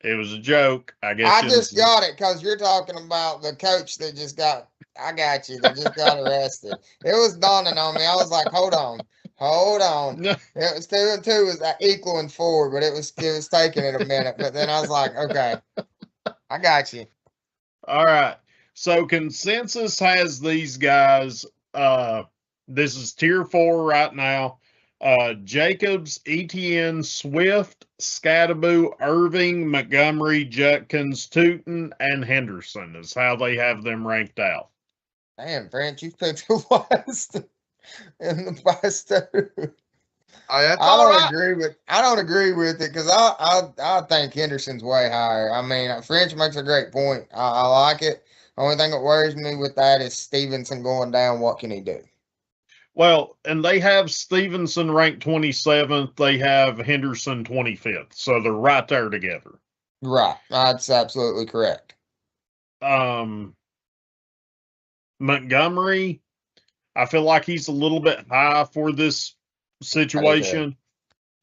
It was a joke. I guess I just got it because you're talking about the coach that just got. I got you. That just got arrested. It was dawning on me. I was like, hold on. It was 2-2 was equaling 4, but it was taking it a minute. But then I was like, okay, I got you. All right. So consensus has these guys. This is tier 4 right now. Jacobs, Etienne, Swift, Scattaboo, Irving, Montgomery, Judkins, Tootin, and Henderson is how they have them ranked out. Damn, French, you picked the last in the past 2. I don't agree with it because I think Henderson's way higher. I mean, French makes a great point. I like it. Only thing that worries me with that is Stevenson going down. What can he do? Well, and they have Stevenson ranked 27th. They have Henderson 25th. So they're right there together. Right. That's absolutely correct. Montgomery, I feel like he's a little bit high for this situation.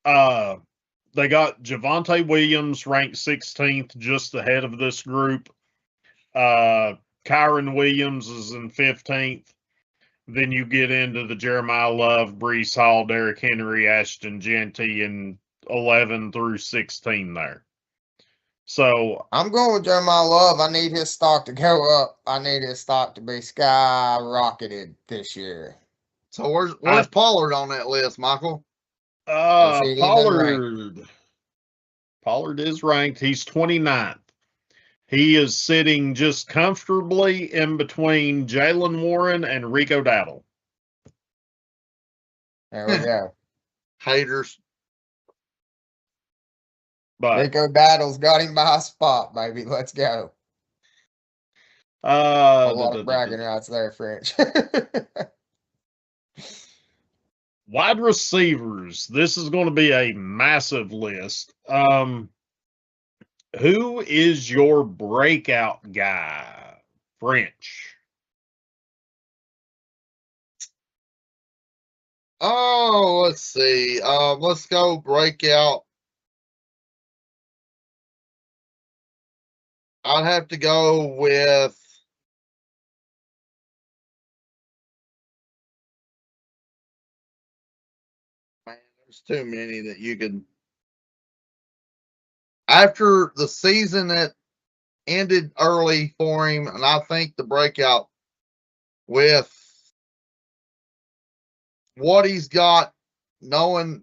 They got Javonte Williams ranked 16th, just ahead of this group. Kyron Williams is in 15th. Then you get into the Jeremiah Love, Breece Hall, Derrick Henry, Ashton Jeanty, and 11 through 16 there. So I'm going with Jeremiah Love. I need his stock to go up. I need his stock to be skyrocketed this year. So where's Pollard on that list, Michael? Pollard is ranked. He's 29th. He is sitting just comfortably in between Jalen Warren and Rico Dowdle. There we go. Haters. But Rico Dowdle's got him by a spot, baby. Let's go. A lot of bragging rights there, French. Wide receivers. This is going to be a massive list. Who is your breakout guy? French. Oh, let's see. Let's go breakout. I'd have to go with man, there's too many that you could. After the season that ended early for him, and I think the breakout with what he's got, knowing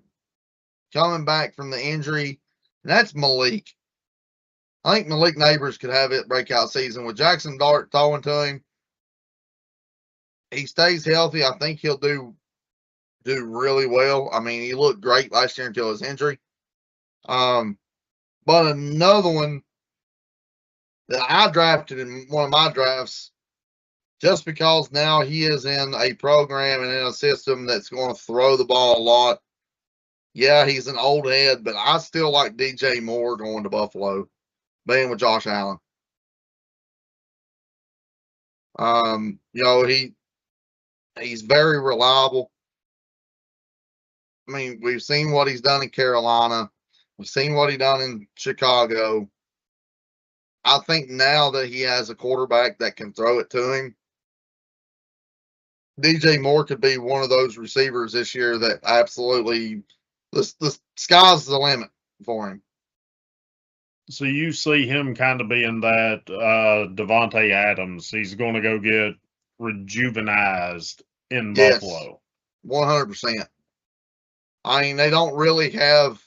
coming back from the injury, and that's Malik. I think Malik Neighbors could have it breakout season with Jackson Dart throwing to him. He stays healthy. I think he'll do really well. I mean, he looked great last year until his injury. But another one that I drafted in one of my drafts, just because now he is in a program and in a system that's going to throw the ball a lot. Yeah, he's an old head, but I still like DJ Moore going to Buffalo, being with Josh Allen. He's very reliable. I mean, we've seen what he's done in Carolina. We've seen what he done in Chicago. I think now that he has a quarterback that can throw it to him, DJ Moore could be one of those receivers this year that absolutely the sky's the limit for him. So you see him kind of being that Devontae Adams. He's going to go get rejuvenized in Buffalo. 100%. I mean, they don't really have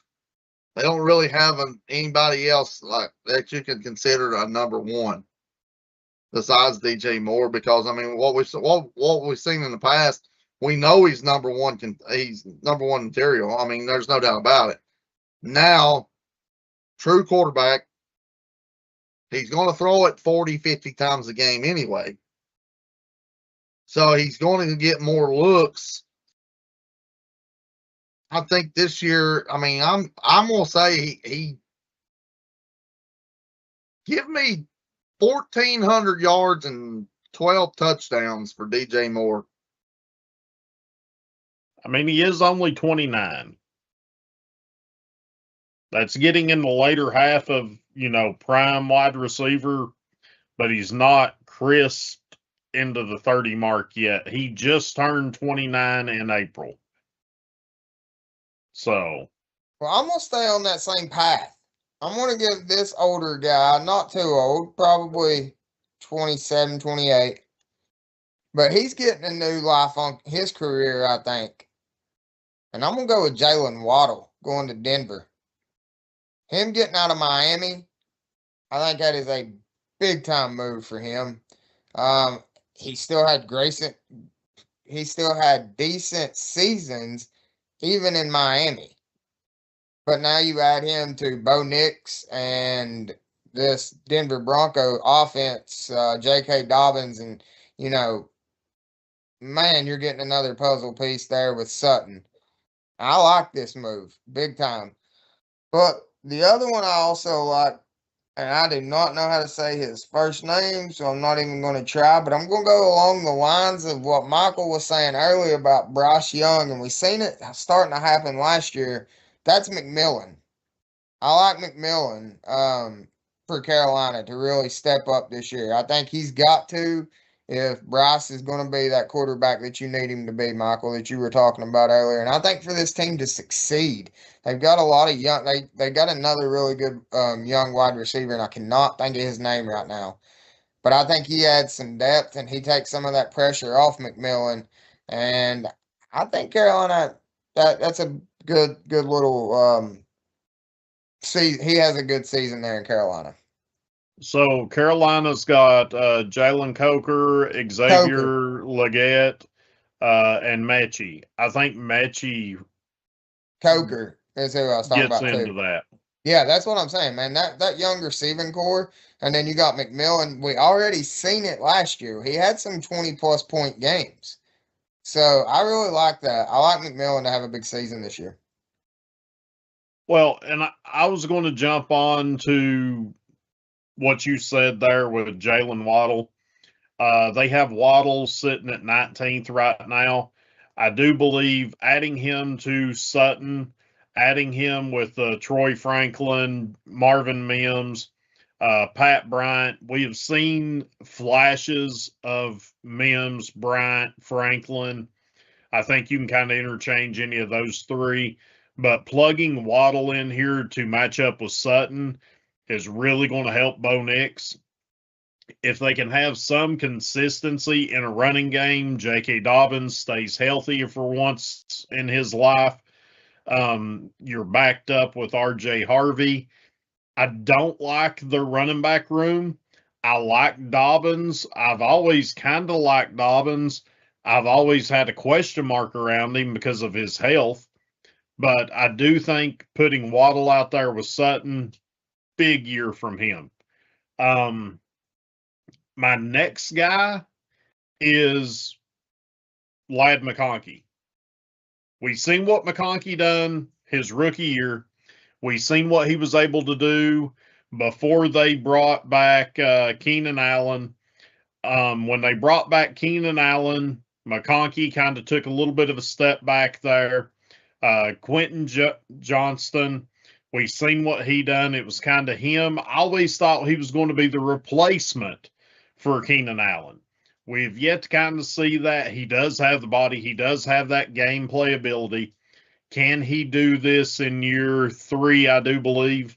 anybody else like that you can consider a number one. besides DJ Moore, because I mean, what we've seen in the past, we know he's number one. He's number one material. I mean, there's no doubt about it. Now, true quarterback, he's going to throw it 40, 50 times a game anyway. So he's going to get more looks. I think this year, I mean, I'm going to say he give me 1,400 yards and 12 touchdowns for DJ Moore. I mean, he is only 29. That's getting in the later half of, prime wide receiver, but he's not crisp into the 30 mark yet. He just turned 29 in April. So. Well, I'm going to stay on that same path. I'm going to give this older guy, not too old, probably 27, 28. But he's getting a new life on his career, I think. And I'm going to go with Jalen Waddle going to Denver. Him getting out of Miami, I think that is a big-time move for him. He still had decent seasons, even in Miami. But now you add him to Bo Nix and this Denver Bronco offense, J.K. Dobbins, and, man, you're getting another puzzle piece there with Sutton. I like this move, big time. But the other one I also like, and I do not know how to say his first name, so I'm not even going to try, but I'm going to go along the lines of what Michael was saying earlier about Bryce Young, and we've seen it starting to happen last year. That's McMillan. I like McMillan for Carolina to really step up this year. I think he's got to, if Bryce is going to be that quarterback that you need him to be, Michael, that you were talking about earlier. And I think for this team to succeed, they've got a lot of young, they got another really good young wide receiver, and I cannot think of his name right now. But I think he adds some depth, and he takes some of that pressure off McMillan. And I think Carolina, that's a good little he has a good season there in Carolina. So Carolina's got Jalen Coker, Xavier Legette, and Mechie. I think Mechie Coker is who I was talking about into too. that. Yeah, that's what I'm saying, man. That young receiving core, and then you got McMillan. We already seen it last year. He had some 20-plus point games. So I really like that. I like McMillan to have a big season this year. Well, and I was going to jump on to what you said there with Jalen Waddle. They have Waddle sitting at 19th right now. I do believe adding him to Sutton, adding him with Troy Franklin, Marvin Mims, Pat Bryant. We have seen flashes of Mims, Bryant, Franklin. I think you can kind of interchange any of those three. But plugging Waddle in here to match up with Sutton is really going to help Bo Nix. If they can have some consistency in a running game, J.K. Dobbins stays healthy for once in his life. You're backed up with R.J. Harvey. I don't like the running back room. I like Dobbins. I've always kind of liked Dobbins. I've always had a question mark around him because of his health. But I do think putting Waddle out there with Sutton, big year from him. My next guy is Ladd McConkey. We've seen what McConkey done his rookie year. We've seen what he was able to do before they brought back Keenan Allen. When they brought back Keenan Allen, McConkey kind of took a little bit of a step back there. Quentin Johnston, we've seen what he done. It was kind of him. I always thought he was going to be the replacement for Keenan Allen. We've yet to kind of see that. He does have the body. He does have that gameplay ability. Can he do this in year 3, I do believe,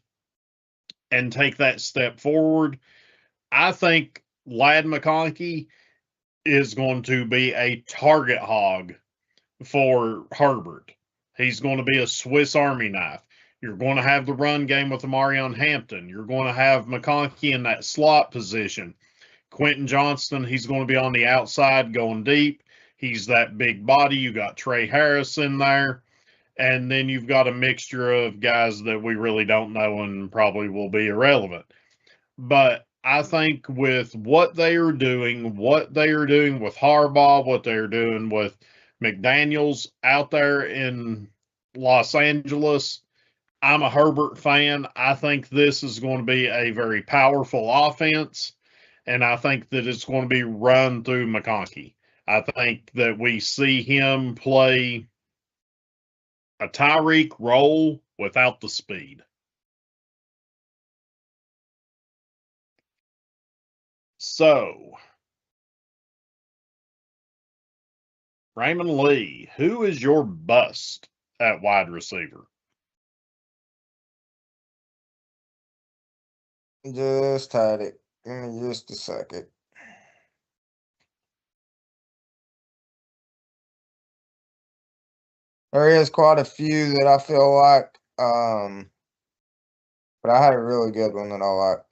and take that step forward? I think Ladd McConkey is going to be a target hog for Herbert. He's going to be a Swiss Army knife. You're going to have the run game with Amarion Hampton. You're going to have McConkey in that slot position. Quentin Johnston, he's going to be on the outside going deep. He's that big body. You got Trey Harris in there. And then you've got a mixture of guys that we really don't know and probably will be irrelevant. But I think with what they are doing with Harbaugh, what they're doing with McDaniels out there in Los Angeles, I'm a Herbert fan. I think this is going to be a very powerful offense, and I think that it's going to be run through McConkey. I think that we see him play a Tyreek role without the speed. So, Raymond Lee, who is your bust at wide receiver? Just had it. Give me just a second. There is quite a few that I feel like, but I had a really good one that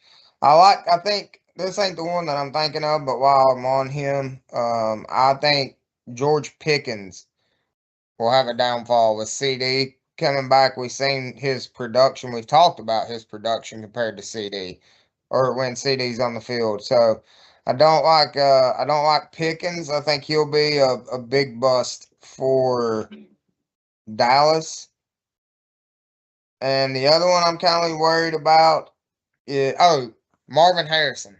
I like. I think this ain't the one that I'm thinking of, but while I'm on him, I think George Pickens will have a downfall with CD coming back. We've seen his production. We've talked about his production compared to CD, or when CD's on the field. So I don't like Pickens. I think he'll be a big bust for Dallas. And the other one I'm kind of worried about is Marvin Harrison.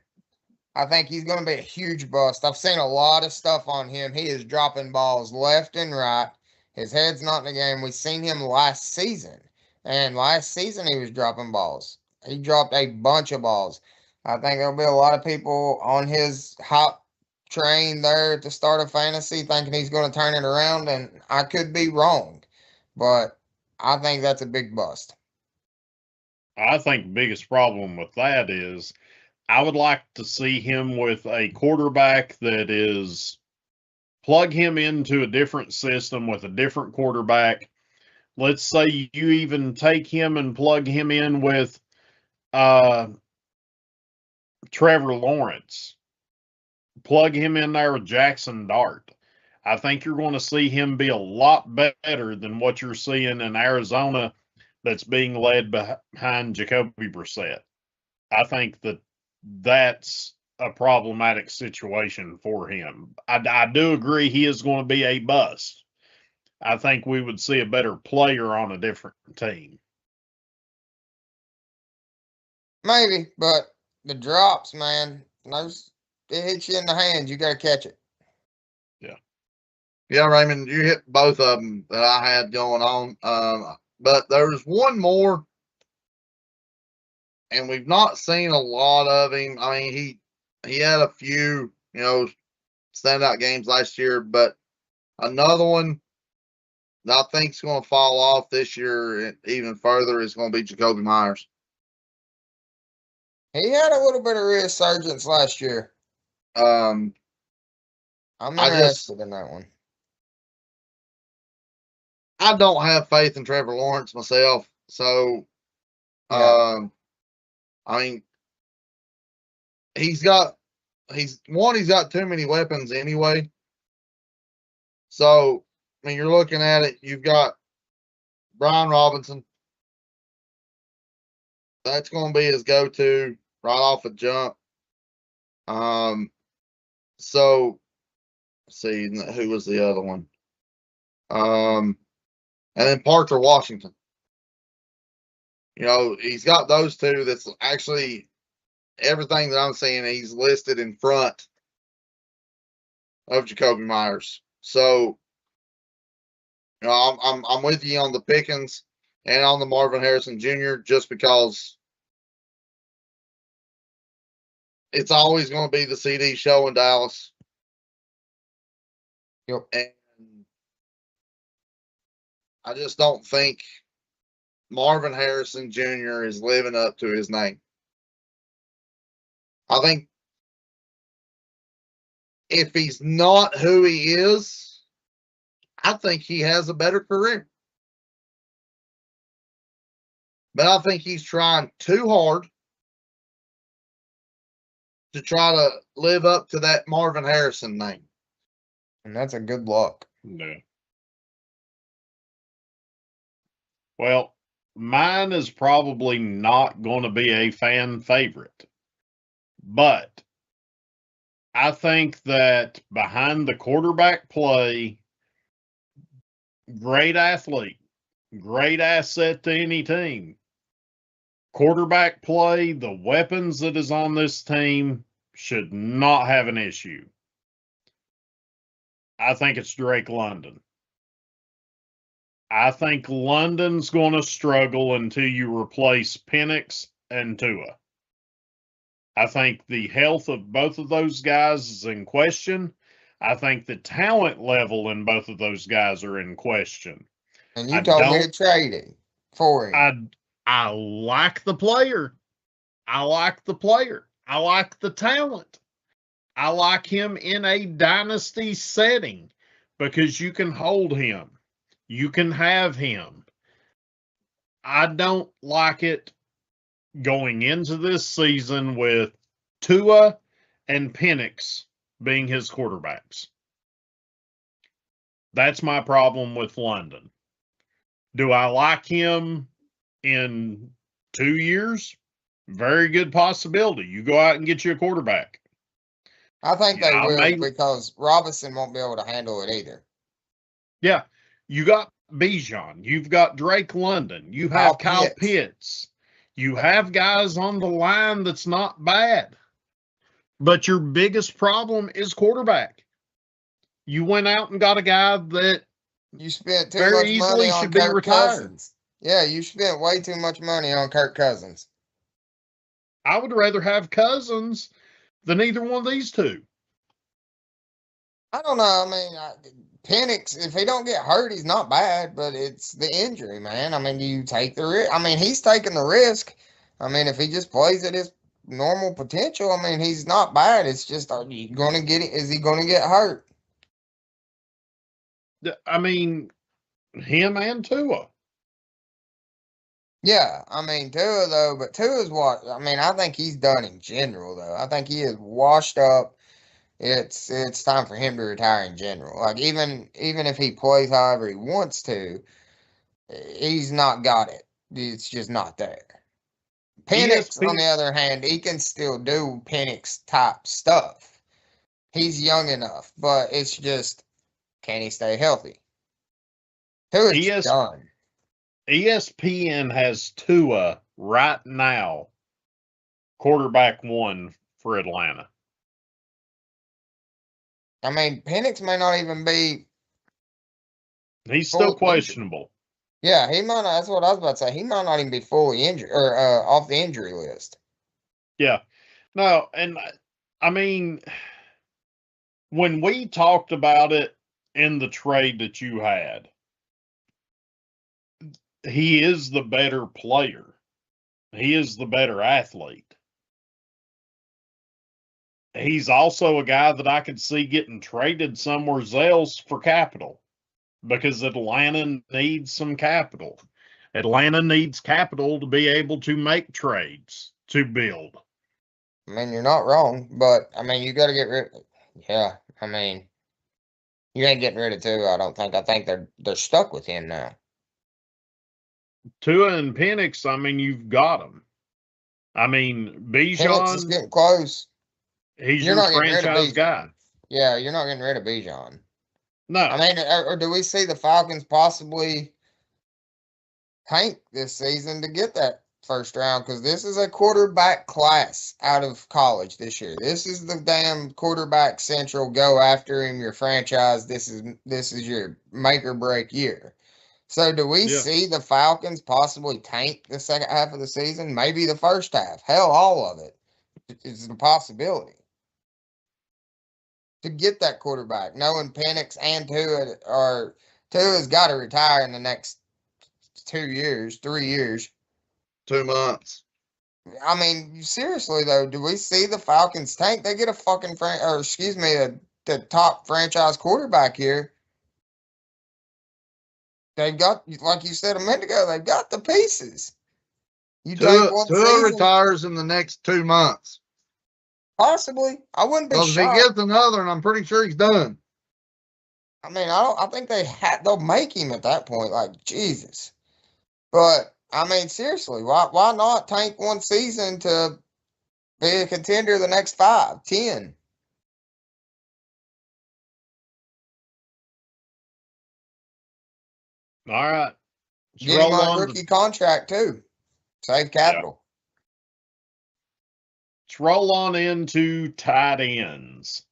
I think he's going to be a huge bust. I've seen a lot of stuff on him. He is dropping balls left and right. His head's not in the game. We've seen him last season. And last season he was dropping balls. He dropped a bunch of balls. I think there'll be a lot of people on his hot train there at the start of fantasy thinking he's going to turn it around. And I could be wrong. But I think that's a big bust. I think the biggest problem with that is I would like to see him with a quarterback that is plug him into a different system with a different quarterback. Let's say you even take him and plug him in with Trevor Lawrence. Plug him in there with Jackson Dart. I think you're going to see him be a lot better than what you're seeing in Arizona that's being led behind Jacoby Brissett. I think that that's a problematic situation for him. I do agree he is going to be a bust. I think we would see a better player on a different team. Maybe, but the drops, man, those it hits you in the hands. You got to catch it. Yeah, Raymond, you hit both of them that I had going on. But there's one more, and we've not seen a lot of him. I mean, he had a few, standout games last year, but another one that I think is going to fall off this year even further is going to be Jacoby Myers. He had a little bit of resurgence last year. I'm interested in that one. I don't have faith in Trevor Lawrence myself, so I mean, he's got too many weapons anyway. So I mean, you're looking at it. You've got Brian Robinson. That's going to be his go-to right off the jump. So let's see, who was the other one? And then Parker Washington. He's got those two. That's actually everything that I'm seeing. He's listed in front of Jacoby Myers. So, I'm with you on the Pickens and on the Marvin Harrison Jr. just because it's always going to be the CD show in Dallas. Yep. And I just don't think Marvin Harrison Jr. is living up to his name. I think if he's not who he is, I think he has a better career. But I think he's trying too hard. to try to live up to that Marvin Harrison name. And that's a good look. No. Well, mine is probably not going to be a fan favorite, but I think that behind the quarterback play, great athlete, great asset to any team. Quarterback play, the weapons that is on this team should not have an issue. I think it's Drake London. I think London's going to struggle until you replace Penix and Tua. I think the health of both of those guys is in question. I think the talent level in both of those guys are in question. And you told me to trade him for him. I like the player. I like the player. I like the talent. I like him in a dynasty setting because you can hold him. You can have him. I don't like it going into this season with Tua and Penix being his quarterbacks. That's my problem with London. Do I like him in 2 years? Very good possibility. You go out and get you a quarterback. I think they will because Robinson won't be able to handle it either. Yeah. You got Bijan. You've got Drake London. You have Kyle Pitts. You have guys on the line that's not bad. But your biggest problem is quarterback. You went out and got a guy that you spent too much money on Kirk Cousins. Yeah, you spent way too much money on Kirk Cousins. I would rather have Cousins than either one of these two. I don't know. I mean, Penix, if he don't get hurt, he's not bad, but it's the injury, man. I mean, you take the risk. I mean, he's taking the risk. I mean, if he just plays at his normal potential, I mean, he's not bad. It's just, are you going to get it? Is he going to get hurt? I mean, him and Tua. Yeah, I mean, Tua, though, but Tua's what? I mean, I think he's done in general, though. I think he is washed up. It's time for him to retire in general. Like, even if he plays however he wants to, he's not got it. It's just not there. Penix, on the other hand, he can still do Penix type stuff. He's young enough, but it's just, can he stay healthy? Tua's done. ESPN has Tua right now, quarterback 1 for Atlanta. I mean, Penix may not even be. He's still questionable. Yeah, he might not. That's what I was about to say. He might not even be fully injured or off the injury list. Yeah. No, and I mean, when we talked about it in the trade that you had, he is the better player. He is the better athlete. He's also a guy that I could see getting traded somewhere else for capital because Atlanta needs some capital. Atlanta needs capital to be able to make trades, to build. I mean, you're not wrong, but I mean, you got to get rid. Yeah, I mean, you ain't getting rid of Tua. I don't think. I think they're stuck with him now. Tua and Penix, I mean, you've got them. I mean, Bijan. Penix is getting close. He's your franchise guy. Yeah, you're not getting rid of Bijan. No. I mean, or do we see the Falcons possibly tank this season to get that first round? Because this is a quarterback class out of college this year. This is the damn quarterback central. Go after him, your franchise. This is your make or break year. So do we see the Falcons possibly tank the second half of the season? Maybe the first half. Hell, all of it is a possibility. To get that quarterback, knowing Penix and Tua's got to retire in the next 2 years, 3 years. 2 months. I mean, seriously though, do we see the Falcons tank? They get a fucking the top franchise quarterback here. They've got, like you said a minute ago, they've got the pieces. Tua retires in the next 2 months. Possibly. I wouldn't be Because if he shocked. gets another, and I'm pretty sure he's done. I mean, I think they'll make him at that point. Like, Jesus. But I mean, seriously, why not tank one season to be a contender the next 5, 10? All right. Let's Get him roll on a on rookie contract too. Save capital. Let's roll on into tight ends.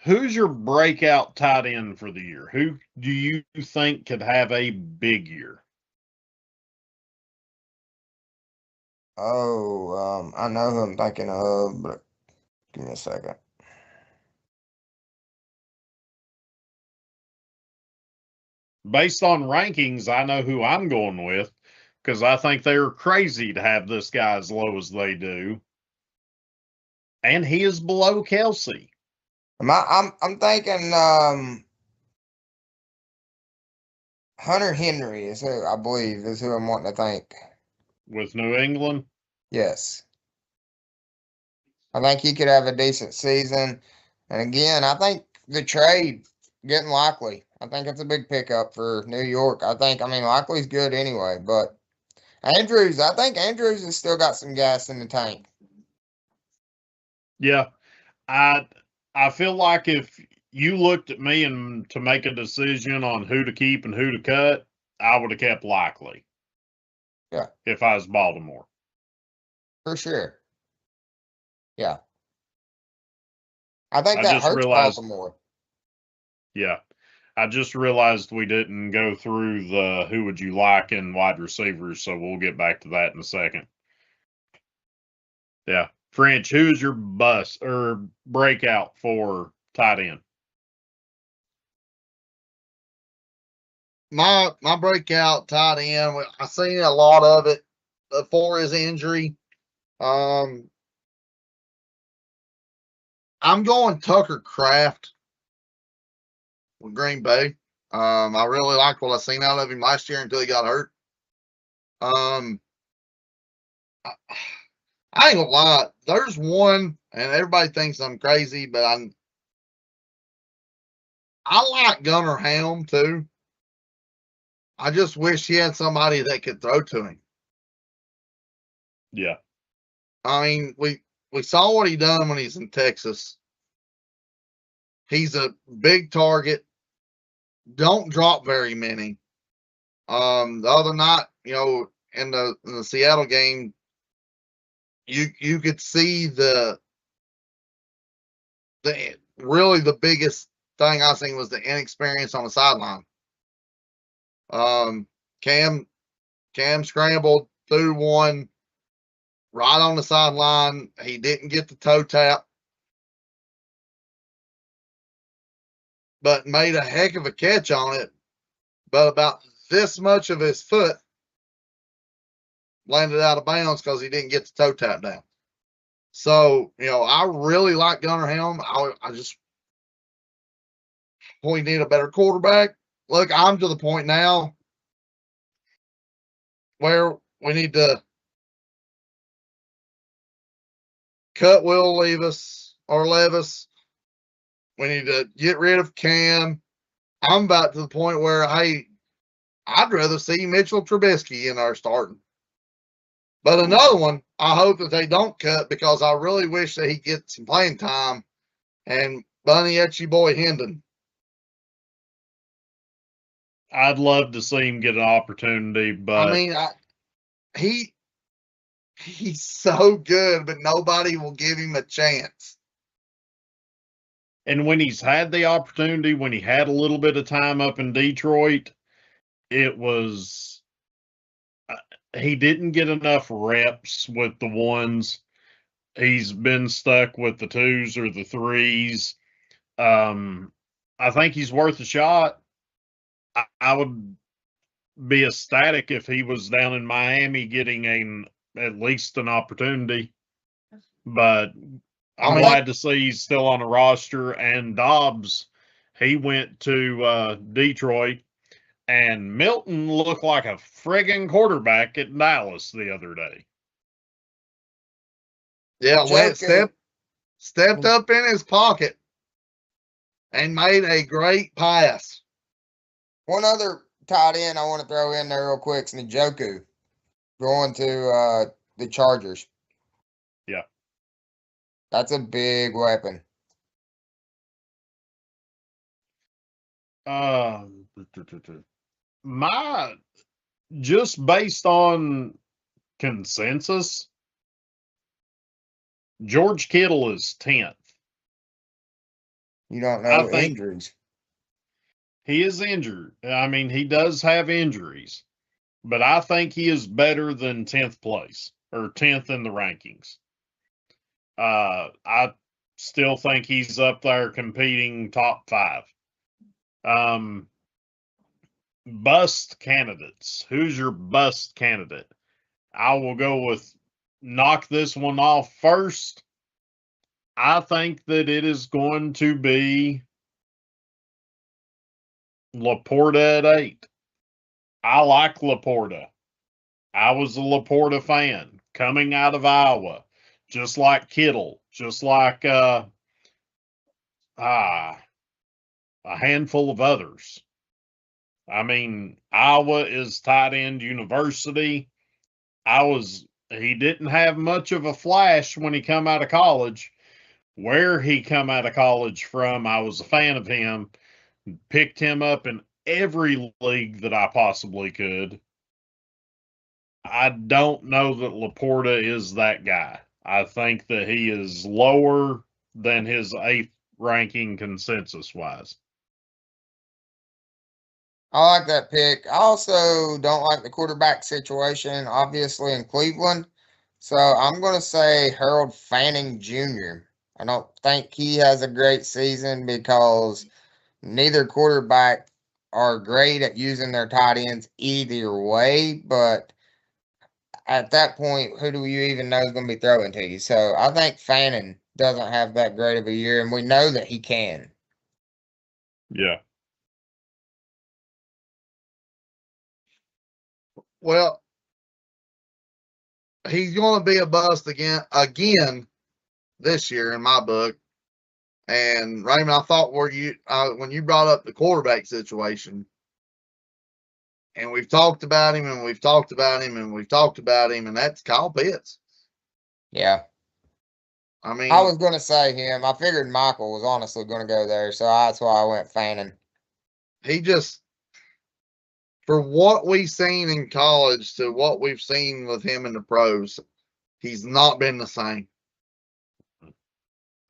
Who's your breakout tight end for the year? Who do you think could have a big year? Oh, I know who I'm thinking of, but give me a second. Based on rankings, I know who I'm going with because I think they're crazy to have this guy as low as they do. And he is below Kelsey. I'm thinking Hunter Henry is who I believe is who I'm wanting to think. With New England? Yes. I think he could have a decent season. And again, I think the trade getting Likely. I think it's a big pickup for New York. I mean, Likely's good anyway, but I think Andrews has still got some gas in the tank. Yeah. I feel like if you looked at me and to make a decision on who to keep and who to cut, I would have kept Likely. Yeah. If I was Baltimore. For sure. Yeah. I think that hurts Baltimore. Yeah. I just realized we didn't go through the who would you like in wide receivers, so we'll get back to that in a second. Yeah. French, who's your bust or breakout for tight end? My breakout tight end, I seen a lot of it before his injury. I'm going Tucker Kraft with Green Bay. I really liked what I seen out of him last year until he got hurt. I ain't gonna lie. There's one, and everybody thinks I'm crazy, but I like Gunnar Helm too. I just wish he had somebody that could throw to him. Yeah. I mean, we saw what he done when he's in Texas. He's a big target. Don't drop very many. The other night, in the Seattle game, you could see the really the biggest thing I seen was the inexperience on the sideline. Cam scrambled through one right on the sideline. He didn't get the toe tap, but made a heck of a catch on it. But about this much of his foot landed out of bounds because he didn't get the toe tap down. So, I really like Gunnar Helm. We need a better quarterback. Look, I'm to the point now where we need to cut Will Levis. We need to get rid of Cam. I'm about to the point where, hey, I'd rather see Mitchell Trubisky in our starting. But another one, I hope that they don't cut because I really wish that he gets some playing time. And Bunny Etchy Boy Hendon. I'd love to see him get an opportunity, but I mean, he's so good, but nobody will give him a chance. And when he's had the opportunity, when he had a little bit of time up in Detroit, it was he didn't get enough reps with the ones. He's been stuck with the twos or the threes. I think he's worth a shot. I would be ecstatic if he was down in Miami getting at least an opportunity. But I'm glad to see he's still on the roster. And Dobbs, he went to Detroit, and Milton looked like a friggin' quarterback at Dallas the other day. Yeah, went Joku. stepped up in his pocket and made a great pass. One other tight end I want to throw in there real quick is Njoku going to the Chargers. Yeah. That's a big weapon. My just based on consensus, George Kittle is 10th. You don't I know think injuries. he is injured. I mean, he does have injuries, but I think he is better than 10th place or 10th in the rankings. I still think he's up there competing top 5. Bust candidates. Who's your bust candidate? I will go with knock this one off first. I think that it is going to be Laporta at 8. I like Laporta. I was a Laporta fan coming out of Iowa, just like Kittle, just like a handful of others. I mean, Iowa is tight end university. He didn't have much of a flash when he come out of college. Where he come out of college from, I was a fan of him. Picked him up in every league that I possibly could. I don't know that Laporta is that guy. I think that he is lower than his 8th ranking consensus-wise. I like that pick. I also don't like the quarterback situation, obviously, in Cleveland. So I'm going to say Harold Fanning Jr. I don't think he has a great season because neither quarterback are great at using their tight ends either way. But at that point, who do you even know is going to be throwing to you? So I think Fanning doesn't have that great of a year, and we know that he can. Yeah. Well, he's going to be a bust again this year in my book. And Raymond, I thought when you brought up the quarterback situation, and we've talked about him, and we've talked about him, and we've talked about him, and that's Kyle Pitts. Yeah. I mean, I was going to say him. I figured Michael was honestly going to go there, so that's why I went Fanning. He just, for what we've seen in college to what we've seen with him in the pros, he's not been the same.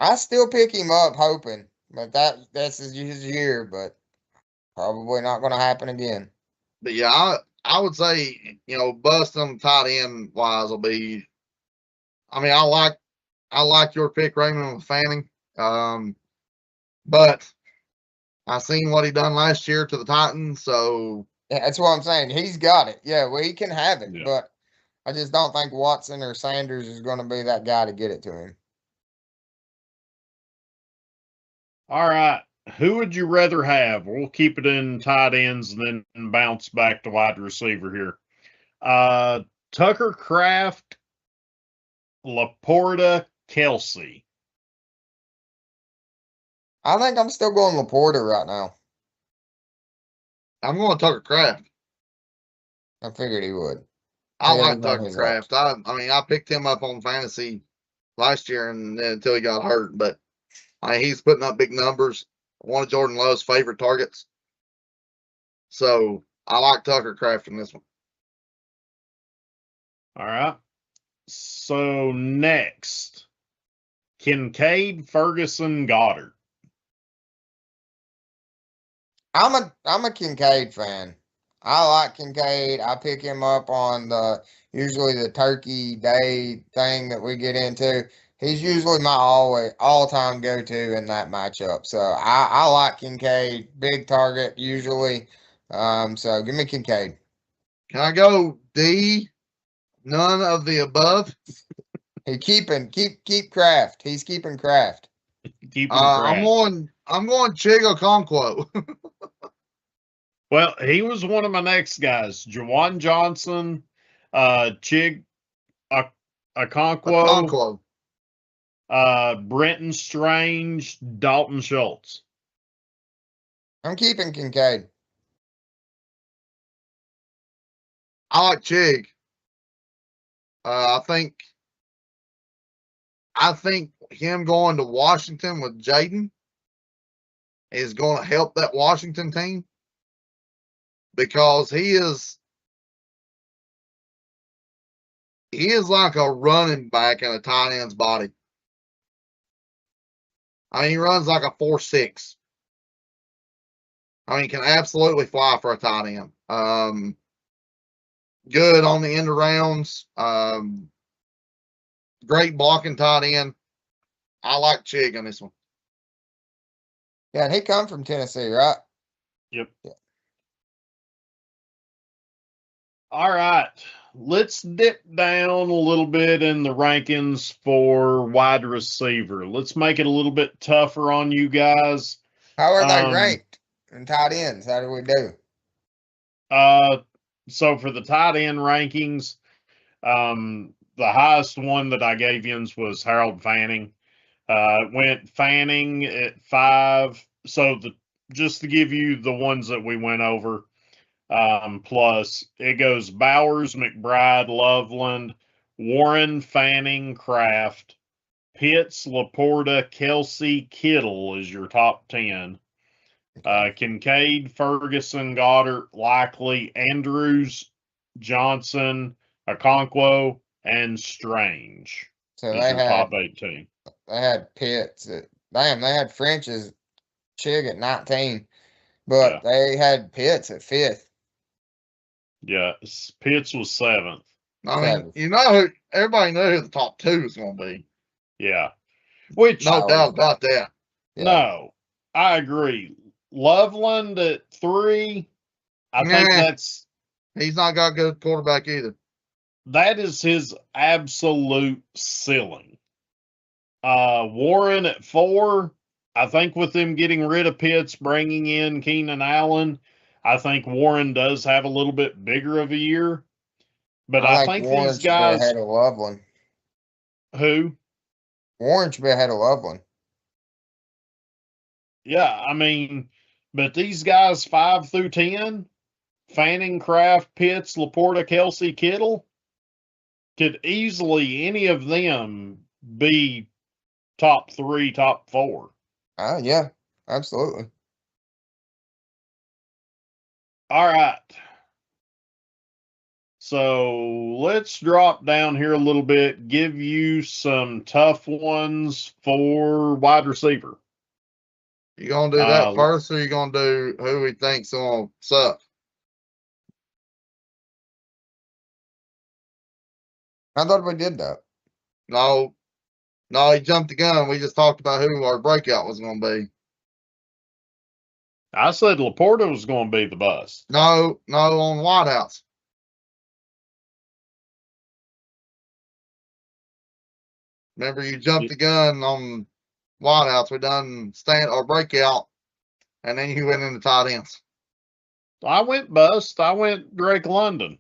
I still pick him up hoping, but that's his year, but probably not going to happen again. But yeah, I would say, bust them tight end wise will be. I mean, I like your pick, Raymond, with Fanning. But I seen what he done last year to the Titans, so Yeah, that's what I'm saying. He's got it. Yeah, well, he can have it, Yeah. but I just don't think Watson or Sanders is going to be that guy to get it to him. All right. Who would you rather have? We'll keep it in tight ends and then bounce back to wide receiver here. Tucker Kraft, Laporta, Kelsey. I think I'm still going Laporta right now. I'm going to Tucker Kraft. I figured he would. I like Tucker Kraft. I mean, I picked him up on fantasy last year and until he got hurt, but he's putting up big numbers. One of Jordan Love's favorite targets. So I like Tucker Kraft in this one. All right. So next, Kincaid, Ferguson, Goddard. I'm a Kincaid fan. I like Kincaid. I pick him up on usually the Turkey Day thing that we get into. He's usually my all-time go-to in that matchup. So I like Kincaid. Big target usually. So give me Kincaid. Can I go D? None of the above. Keep Kraft. He's keeping Kraft. I'm going Chig Okonkwo. Well, he was one of my next guys. Jawan Johnson, Chig Okonkwo. Brenton Strange, Dalton Schultz. I'm keeping Kincaid. I like Chig. I think him going to Washington with Jaden is going to help that Washington team because he is like a running back in a tight end's body. I mean, he runs like a 4.6. I mean, he can absolutely fly for a tight end. Good on the end arounds. Great blocking tight end. I like Chig on this one. Yeah, and he come from Tennessee, right? Yep. Yeah. All right. Let's dip down a little bit in the rankings for wide receiver. Let's make it a little bit tougher on you guys. How are they ranked in tight ends? How do we do? So for the tight end rankings, the highest one that I gave you was Harold Fanning. Went Fanning at 5. So just to give you the ones that we went over, plus it goes Bowers, McBride, Loveland, Warren, Fanning, Kraft, Pitts, Laporta, Kelsey, Kittle is your top 10. Kincaid, Ferguson, Goddard, Likely, Andrews, Johnson, Okonkwo, and Strange. So is they your had top 18. They had Pitts at they had French's Chig at 19, but Yeah. they had Pitts at 5th. Yeah, Pitts was 7th. I mean, you know, everybody knew who the top 2 was going to be. Yeah, which No doubt about that. Yeah. No, I agree. Loveland at 3. I think he's not got a good quarterback either. That is his absolute ceiling. Warren at 4. I think with them getting rid of Pitts, bringing in Keenan Allen, I think Warren does have a little bit bigger of a year. But I think Warren these guys. should be ahead of Loveland. Who? Warren should be ahead of Loveland. Yeah, I mean, but these guys 5 through 10, Fanning, Kraft, Pitts, Laporta, Kelsey, Kittle, could easily any of them be top 3, top 4. Yeah, absolutely. All right. So let's drop down here a little bit, give you some tough ones for wide receiver. You going to do that first, or you going to do who we think's going to suck? I thought we did that. No, he jumped the gun. We just talked about who our breakout was going to be. I said Laporta was going to be the bust. No, on Whitehouse. Remember, you jumped the gun on Whitehouse. We done breakout, and then you went into tight ends. I went bust. I went Drake London.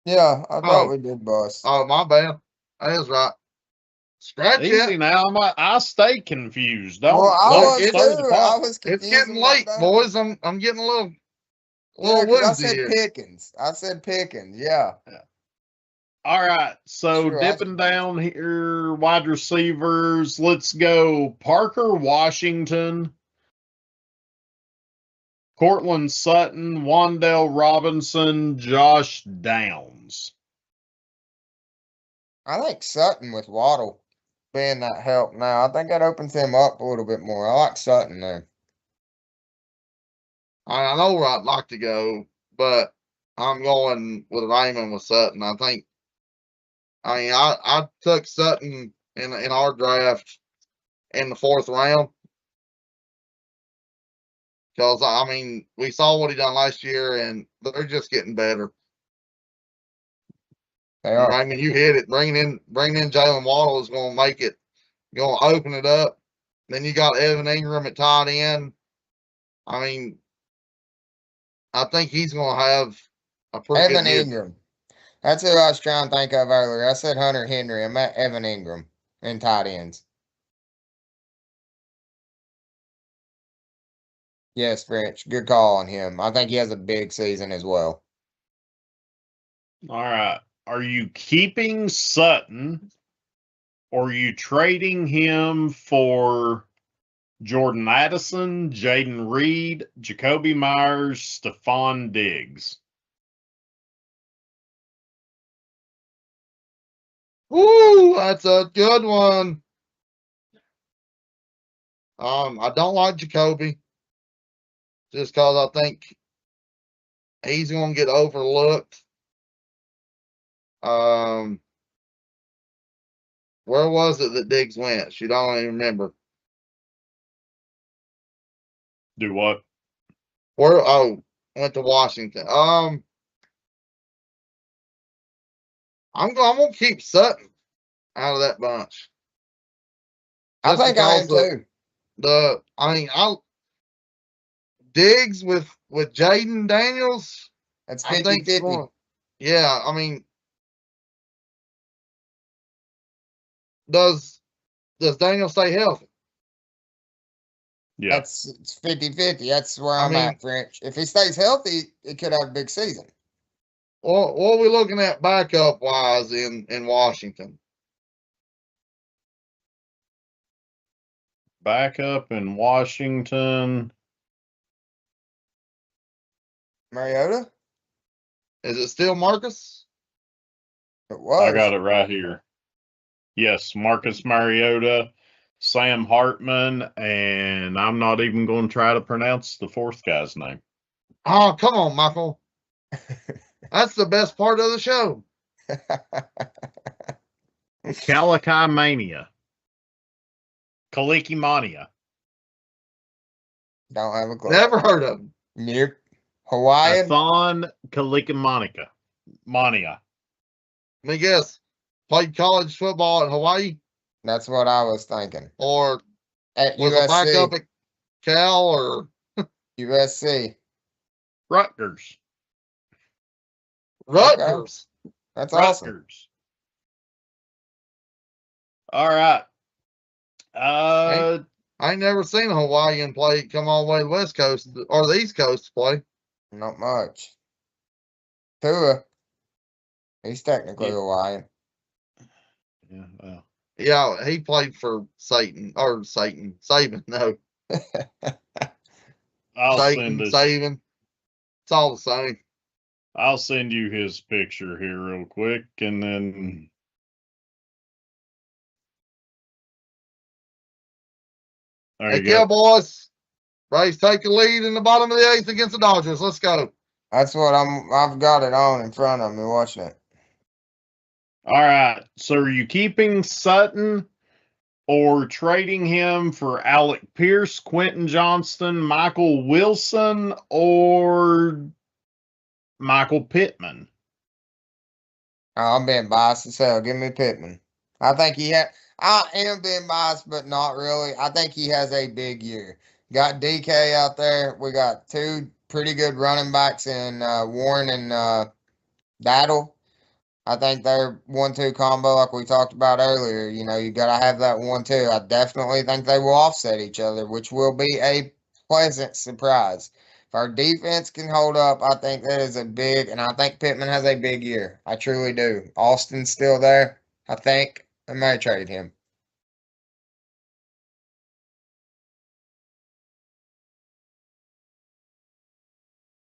Yeah, I thought we did bust. Oh, my bad. That is right. Scratch Easy it. now. I stay confused. Don't. I was confused. It's getting late, boys. I'm getting a little woozy. I said Pickens. Yeah. All right. So dipping down here, wide receivers. Let's go Parker Washington, Cortland Sutton, Wandale Robinson, Josh Downs. I like Sutton with Waddle being that help now. I think that opens him up a little bit more. I like Sutton there. I know where I'd like to go, but I'm going with Raymond with Sutton. I took Sutton in our draft in the 4th round because we saw what he done last year, and they're just getting better. They are. Raymond, you hit it. Bringing in Jalen Waddle is going to make it. Going to open it up. Then you got Evan Ingram at tight end. I think he's going to have a pretty good year. Ingram. That's who I was trying to think of earlier. I said Hunter Henry. I meant Evan Ingram. and tight ends. Yes, French. Good call on him. I think he has a big season as well. All right. Are you keeping Sutton or are you trading him for Jordan Addison, Jaden Reed, Jacoby Myers, Stephon Diggs? Woo, that's a good one. I don't like Jacoby just because I think he's going to get overlooked. Where was it that Diggs went? You don't even remember. Do what? Where? Oh, went to Washington. I'm gonna keep Sutton out of that bunch. I Just think I am because too. I mean, Diggs with Jaden Daniels. That's I 50 think 50. yeah, I mean, does Daniel stay healthy? Yeah. It's 50 50. That's where I I'm mean, at, French. If he stays healthy, he could have a big season. what are we looking at backup wise in Washington? Backup in Washington. Mariota? Is it still Marcus? It was. I got it right here. Yes, Marcus Mariota, Sam Hartman, and I'm not even going to try to pronounce the fourth guy's name. Oh, come on, Michael. That's the best part of the show. Calici Mania. Kalikimania. Don't have a clue. Never heard of him. Nope. Hawaiian? Athon Kalikimania. Mania. Let me guess. Played college football in Hawaii? That's what I was thinking. Or At was a backup USC. at Cal or USC. Rutgers. Rutgers? Okay. That's awesome. Rutgers. All right. I ain't never seen a Hawaiian play come all the way to the West Coast or the East Coast to play. Not much. Tua. He's technically Yeah. Hawaiian. Yeah, well. Yeah, he played for Saban. No, I'll Satan, send this. Saban. It's all the same. I'll send you his picture here real quick, and then there Hey, you go. Cowboys. Rays take the lead in the bottom of the eighth against the Dodgers. Let's go. That's what I've got it on in front of me watching it. All right. So are you keeping Sutton or trading him for Alec Pierce, Quentin Johnston, Michael Wilson, or Michael Pittman? Oh, I'm being biased as hell. Give me Pittman. I think I am being biased, but not really. I think he has a big year. Got DK out there. We got two pretty good running backs in Warren and Battle. I think they're 1-2 combo like we talked about earlier. You know, you got to have that 1-2. I definitely think they will offset each other, which will be a pleasant surprise. If our defense can hold up, I think that is a big, and I think Pittman has a big year. I truly do. Austin's still there. I think I may trade him.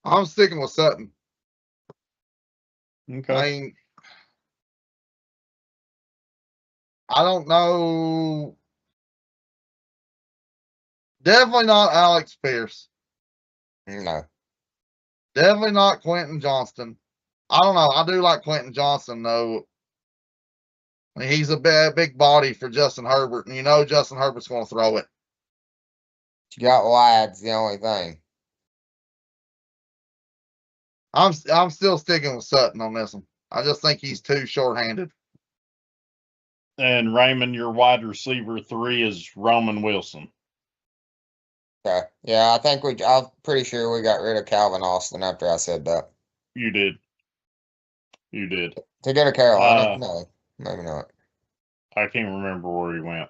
I'm sticking with Sutton. Okay. I mean, I don't know. Definitely not Alex Pierce. No. Definitely not Quentin Johnston. I don't know. I do like Quentin Johnston, though. I mean, he's a big body for Justin Herbert, and you know Justin Herbert's going to throw it. You got Ladd's the only thing. I'm still sticking with Sutton on this one. I just think he's too short-handed. And Raymond, your wide receiver 3 is Roman Wilson. Okay. Yeah, I'm pretty sure we got rid of Calvin Austin after I said that. You did. You did. To go to Carolina? No, maybe not. I can't remember where he went.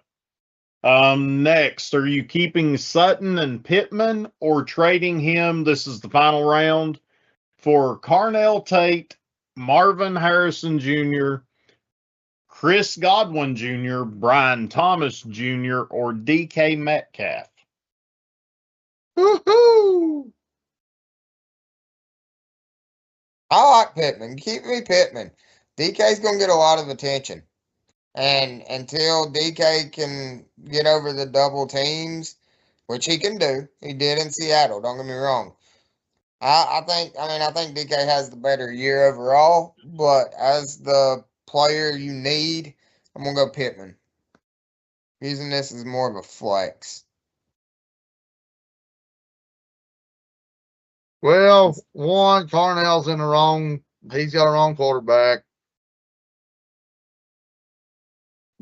Next, are you keeping Sutton and Pittman or trading him? This is the final round for Carnell Tate, Marvin Harrison Jr., Chris Godwin Jr., Brian Thomas Jr., or DK Metcalf. Woohoo! I like Pittman. Keep me Pittman. DK's gonna get a lot of attention. And until DK can get over the double teams, which he can do, he did in Seattle, don't get me wrong. I think DK has the better year overall, but as the player you need, I'm gonna go Pittman. Using this as more of a flex. Well, one, Carnell's in the wrong. He's got a wrong quarterback.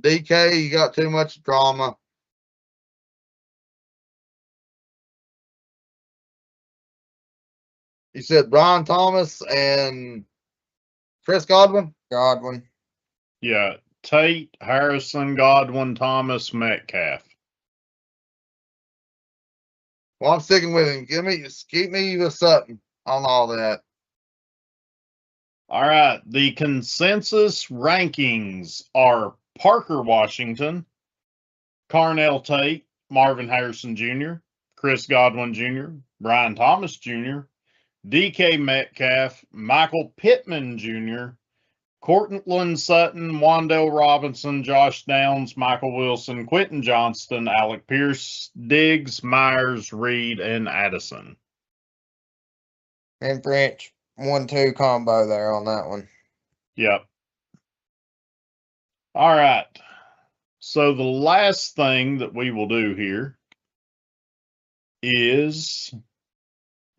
DK, you got too much drama. You said Brian Thomas and Chris Godwin? Godwin. Yeah, Tate, Harrison, Godwin, Thomas, Metcalf. Well, I'm sticking with him. Keep me with Sutton on all that. All right, the consensus rankings are Parker Washington, Carnell Tate, Marvin Harrison Jr., Chris Godwin Jr., Brian Thomas Jr., DK Metcalf, Michael Pittman Jr., Cortland Sutton, Wandale Robinson, Josh Downs, Michael Wilson, Quentin Johnston, Alec Pierce, Diggs, Myers, Reed, and Addison. And French. 1-2 combo there on that one. Yep. All right. So the last thing that we will do here is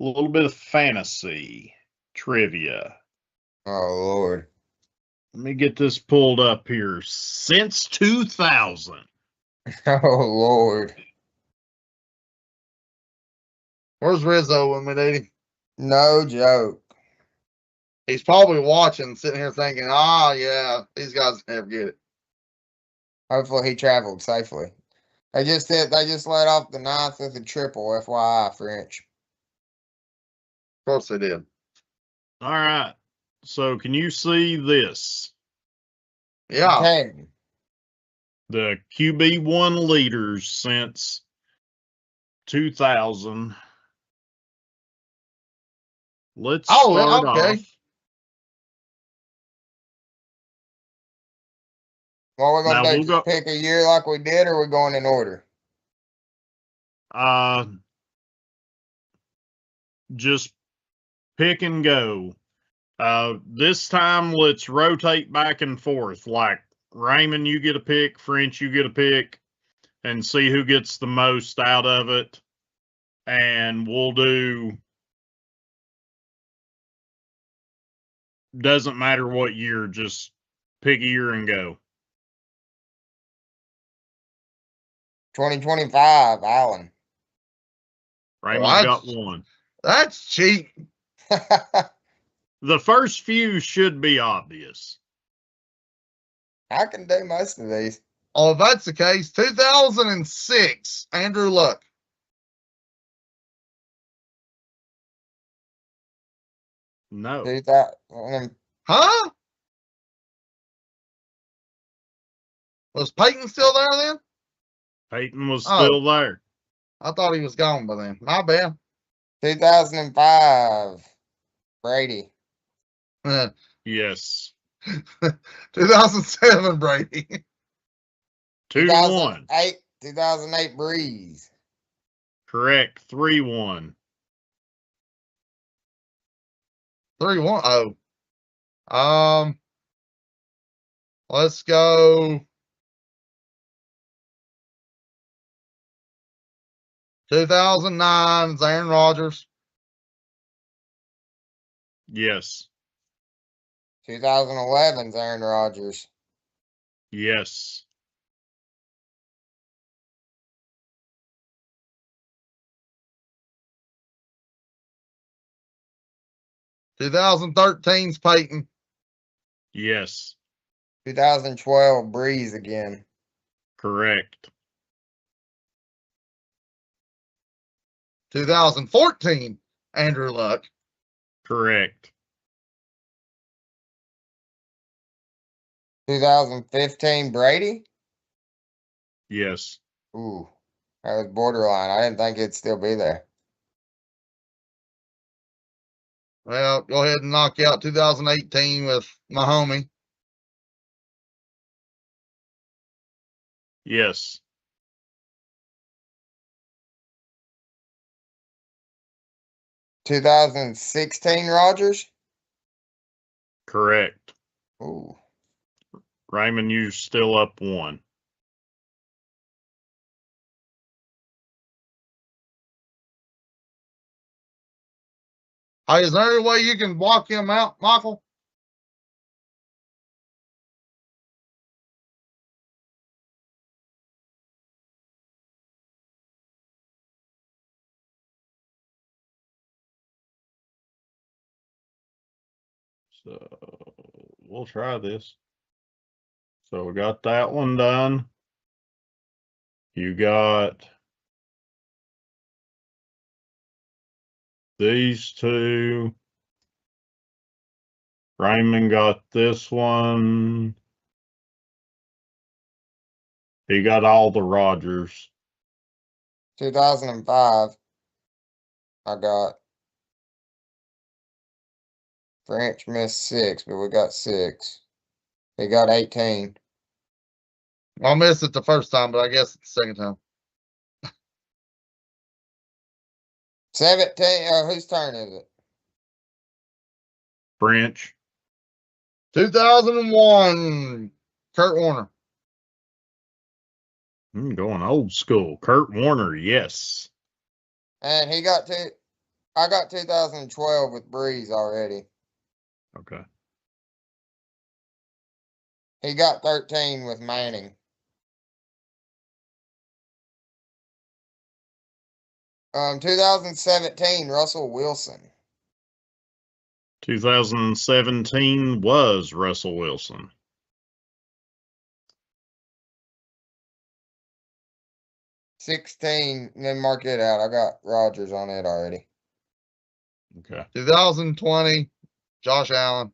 a little bit of fantasy trivia. Oh, Lord. Let me get this pulled up here. Since 2000. Oh, Lord. Where's Rizzo when we need him? No joke. He's probably watching, sitting here thinking, yeah, these guys never get it. Hopefully he traveled safely. They just let off the ninth with a triple, FYI, French. Of course they did. All right. So can you see this? Yeah. Okay. The QB1 leaders since 2000. Let's start off. What we're going to do, pick a year like we did, or we're going in order? Just pick and go. This time, let's rotate back and forth. Like Raymond, you get a pick. French, you get a pick, and see who gets the most out of it. And we'll do. Doesn't matter what year. Just pick a year and go. 2025, Allen. Raymond's got one. That's cheap. The first few should be obvious. I can do most of these. Oh, if that's the case, 2006, Andrew Luck. No. 2000. Huh? Was Peyton still there then? Peyton was still there. I thought he was gone by then. My bad. 2005, Brady. Yes. 2007, Brady. 2-1. 2008, Breeze. Correct. 3-1. 3-1. Oh. Let's go. 2009, Aaron Rodgers. Yes. 2011, Aaron Rodgers. Yes. '13's Peyton. Yes. 2012 Breeze again. Correct. 2014 Andrew Luck. Correct. 2015 Brady. Yes. Ooh, that was borderline. I didn't think it'd still be there. Well, go ahead and knock out 2018 with my homie. Yes. 2016 Rogers. Correct. Ooh. Raymond, you still up 1. Hey, is there any way you can block him out, Michael? So we'll try this. So we got that one done. You got these 2. Raymond got this one. He got all the Rogers. 2005. I got French missed 6, but we got 6. He got 18. I missed it the first time, but I guess it's the second time. 17. Whose turn is it? French. 2001 Kurt Warner. I'm going old school. Kurt Warner, yes. And he got 2. I got 2012 with Breeze already. Okay. He got 13 with Manning. 2017 Russell Wilson. 2017 was Russell Wilson. 16, then mark it out. I got Rogers on it already. Okay. 2020 Josh Allen.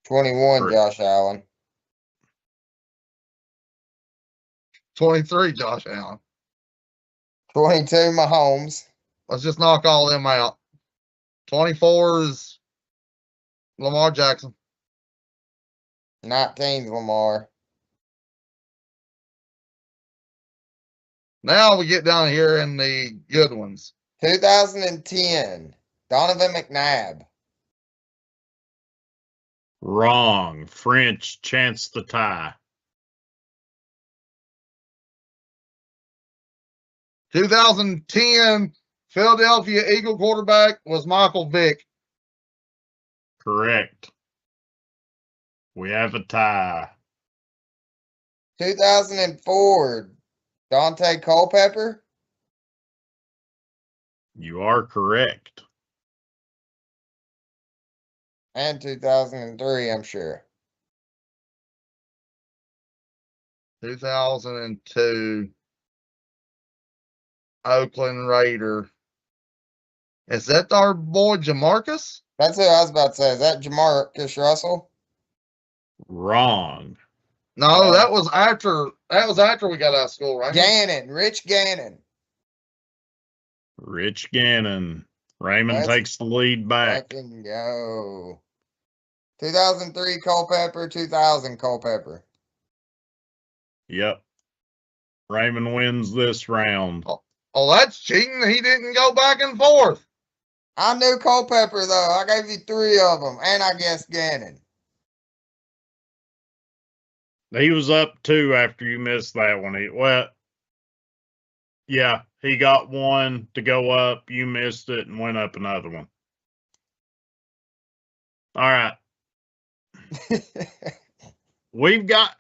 21 Correct. Josh Allen. 23 Josh Allen. 22 Mahomes. Let's just knock all them out. 24 is Lamar Jackson. 19 Lamar. Now we get down here in the good ones. 2010 Donovan McNabb. Wrong. French chance the tie. 2010 Philadelphia Eagle quarterback was Michael Vick. Correct. We have a tie. 2004 Dante Culpepper. You are correct. And 2003, I'm sure. 2002 Oakland Raider. Is that our boy Jamarcus? That's what I was about to say. Is that Jamarcus Russell? Wrong. No, that was after we got out of school, right? Gannon, Rich Gannon. Rich Gannon. Raymond Let's takes the lead back. Fucking go. 2003 Culpepper, 2000 Culpepper. Yep. Raymond wins this round. Oh, that's cheating. He didn't go back and forth. I knew Culpepper, though. I gave you 3 of them, and I guessed Gannon. He was up 2 after you missed that one. Yeah, he got 1 to go up. You missed it and went up another one. All right. We've got.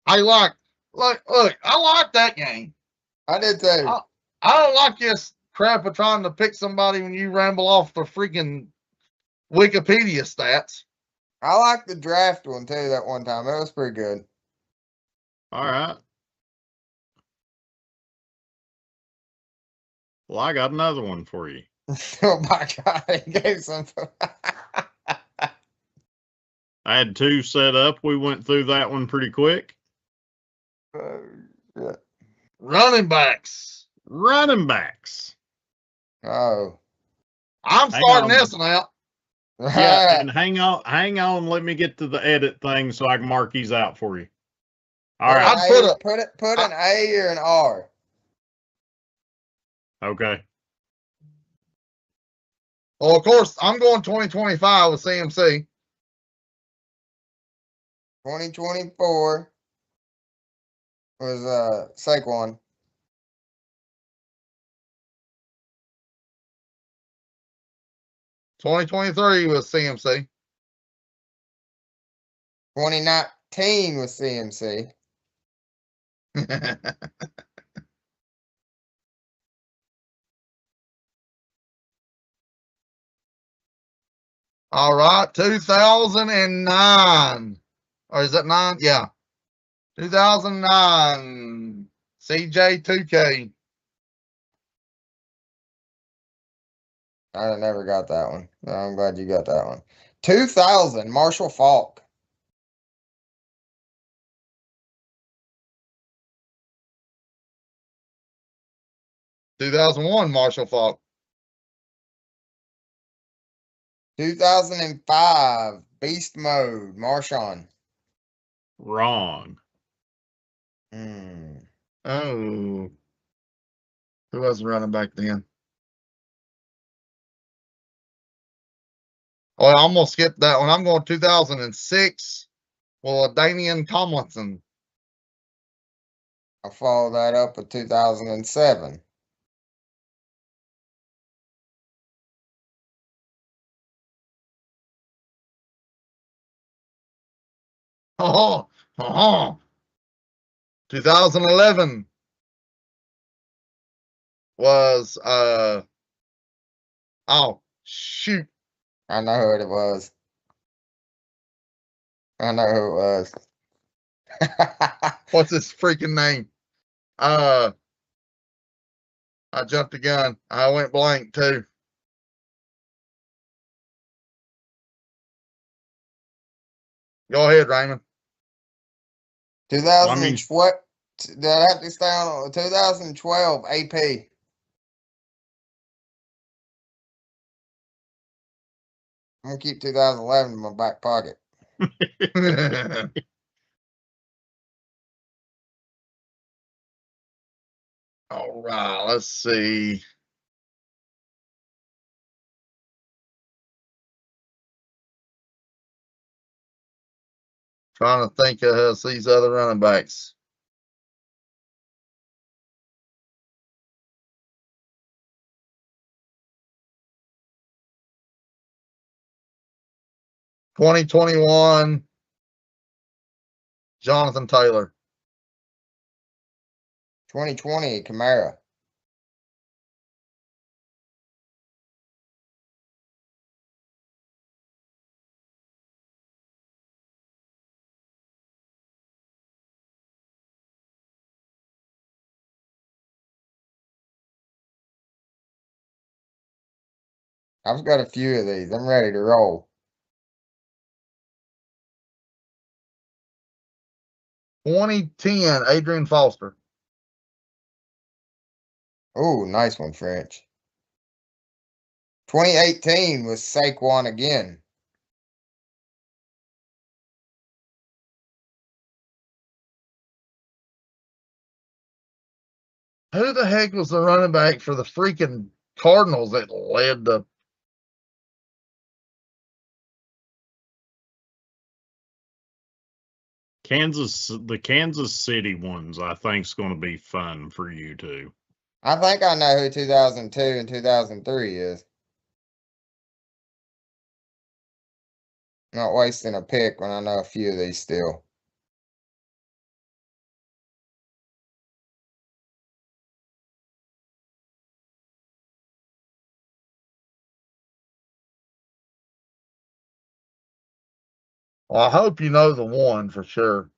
Look, I like that game. I did too. I don't like this crap of trying to pick somebody when you ramble off the freaking Wikipedia stats. I like the draft one too. That one time, that was pretty good. All right. Well, I got another one for you. Oh my God, he gave some. I had two set up. We went through that one pretty quick. Yeah. Running backs. Running backs. Oh. I'm Hang starting on. this one out. Yeah, and hang on. Let me get to the edit thing so I can mark these out for you. All right. I'd put an A or an R. Okay. Well, of course, I'm going 2025 with CMC. 2024 was Saquon. 2023 was CMC. 2019 was CMC. All right, 2009. Or is that 9? Yeah. 2009. CJ2K. I never got that one. No, I'm glad you got that one. 2000 Marshall Faulk. 2001 Marshall Faulk. 2005 Beast Mode Marshawn. Wrong. Oh. Who was running back then? Oh, I almost skipped that one. I'm going 2006. Well, Damian Tomlinson. I followed that up with 2007. Oh, 2011 was oh shoot. I know who it was. I know who it was. What's his freaking name? I jumped the gun. I went blank too. Go ahead, Raymond. 2012. Did I have to stay on 2012 AP? I'm gonna keep 2011 in my back pocket. All right, let's see. Trying to think of these other running backs. (2021) Jonathan Taylor. 2020 Kamara. I've got a few of these. I'm ready to roll. 2010 Adrian Foster. Oh, nice one, French. 2018 was Saquon again. Who the heck was the running back for the freaking Cardinals that led the The Kansas City ones, I think, is going to be fun for you too. I think I know who 2002 and 2003 is. Not wasting a pick when I know a few of these still. Well, I hope you know the one for sure.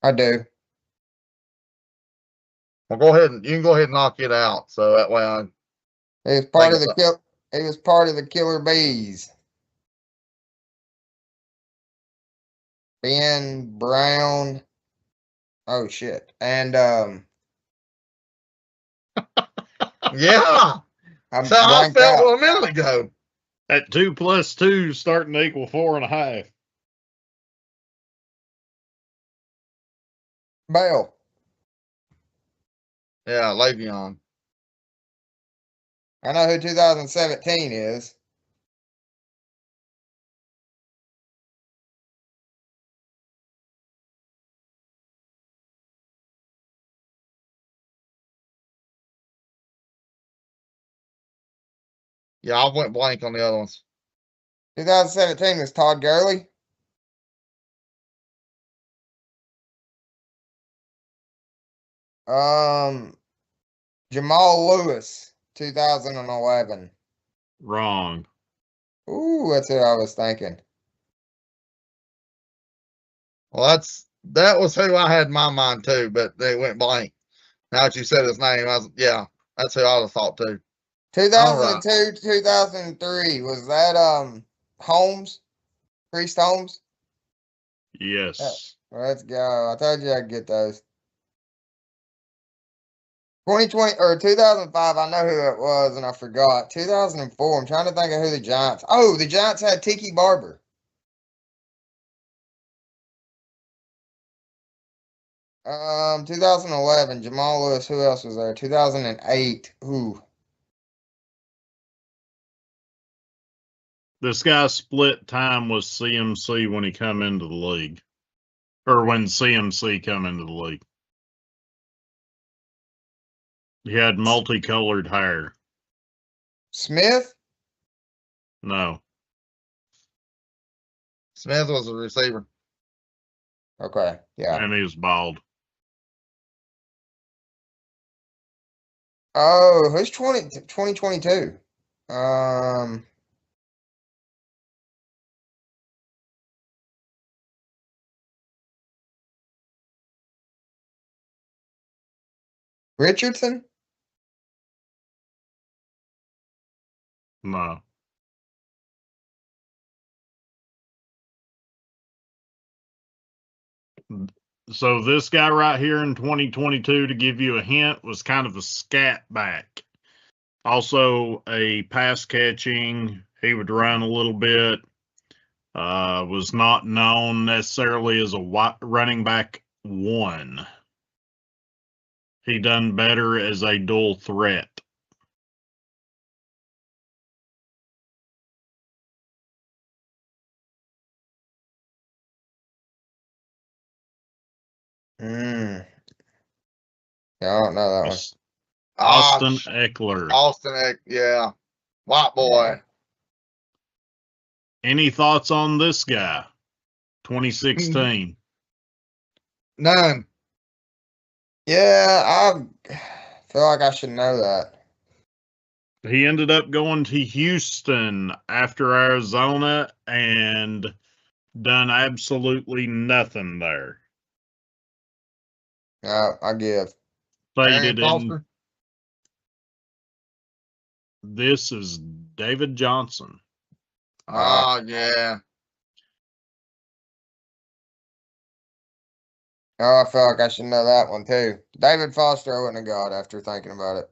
I do. Well, go ahead and you can go ahead and knock it out. So that way I He was part of think the He was part of the Killer Bees. Ben Brown. Oh shit. And yeah. I'm So I blanked felt out. a minute ago. That 2 + 2 starting to equal 4.5. Bell. Yeah, Le'Veon. I know who 2017 is. Yeah, I went blank on the other ones. 2017 was Todd Gurley. Jamal Lewis, 2011. Wrong. Ooh, that's what I was thinking. Well, that was who I had in my mind too, but they went blank. Now that you said his name, that's who I would have thought too. 2002, 2003. Was that Holmes? Priest Holmes? Yes. Let's go. I told you I'd get those. 2020 or 2005, I know who it was and I forgot. 2004, I'm trying to think of who the Giants. Oh, the Giants had Tiki Barber. 2011, Jamal Lewis. Who else was there? 2008. Ooh. This guy split time with CMC when he come into the league. Or when CMC come into the league. He had multicolored hair. Smith? No. Smith was a receiver. Okay, yeah. And he was bald. Oh, who's 2022? Richardson? No. So this guy right here in 2022, to give you a hint, was kind of a scat back. Also a pass catching. He would run a little bit. Was not known necessarily as a running back one. He done better as a dual threat. Yeah, I don't know that one. Austin Eckler. Yeah. White boy. Any thoughts on this guy? 2016. None. Yeah, I feel like I should know that. He ended up going to Houston after Arizona and done absolutely nothing there. I give. Faded in. Foster. This is David Johnson. Oh, yeah. Oh, I feel like I should know that one too. David Foster, I wouldn't have got after thinking about it.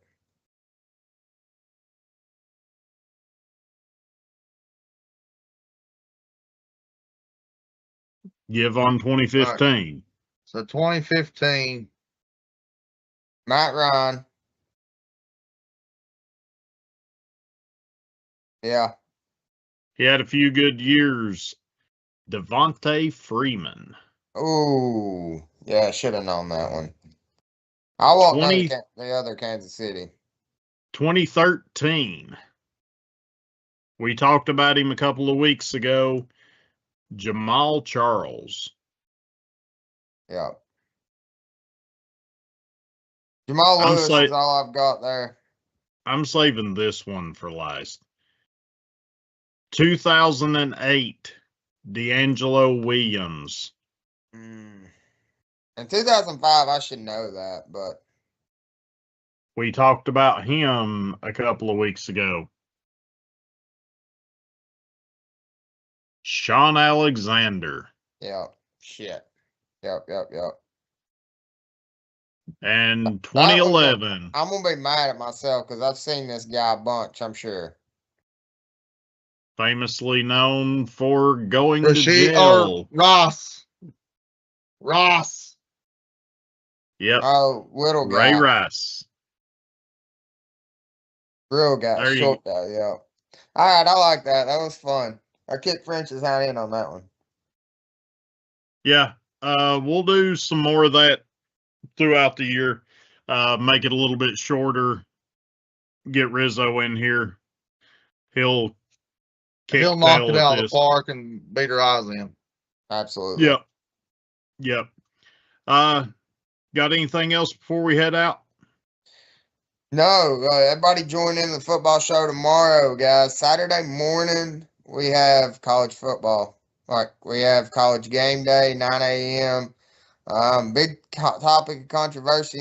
Give on 2015. Right. So 2015. Matt Ryan. Yeah. He had a few good years. Devontae Freeman. Ooh. Yeah, I should have known that one. I won't know the other Kansas City. 2013. We talked about him a couple of weeks ago. Jamal Charles. Yeah. Jamal Lewis is all I've got there. I'm saving this one for last. 2008. D'Angelo Williams. In 2005, I should know that, but We talked about him a couple of weeks ago. Sean Alexander. yeah, shit. Yep. And That one, 2011. I'm gonna be mad at myself because I've seen this guy a bunch, I'm sure. Famously known for going to Rasheed jail. or Ross. Yep. Oh, little Ray guy. Rice. Real guy, There you short guy, yeah. All right, I like that. That was fun. I kicked French's hand in on that one. Yeah. We'll do some more of that throughout the year. Make it a little bit shorter. Get Rizzo in here. He'll Knock it tail at out of the this. park and beat her eyes in. Absolutely. Yep. Got anything else before we head out? No, everybody join in the football show tomorrow, guys. Saturday morning, we have college football. Like, we have college game day, 9 a.m. Big topic of controversy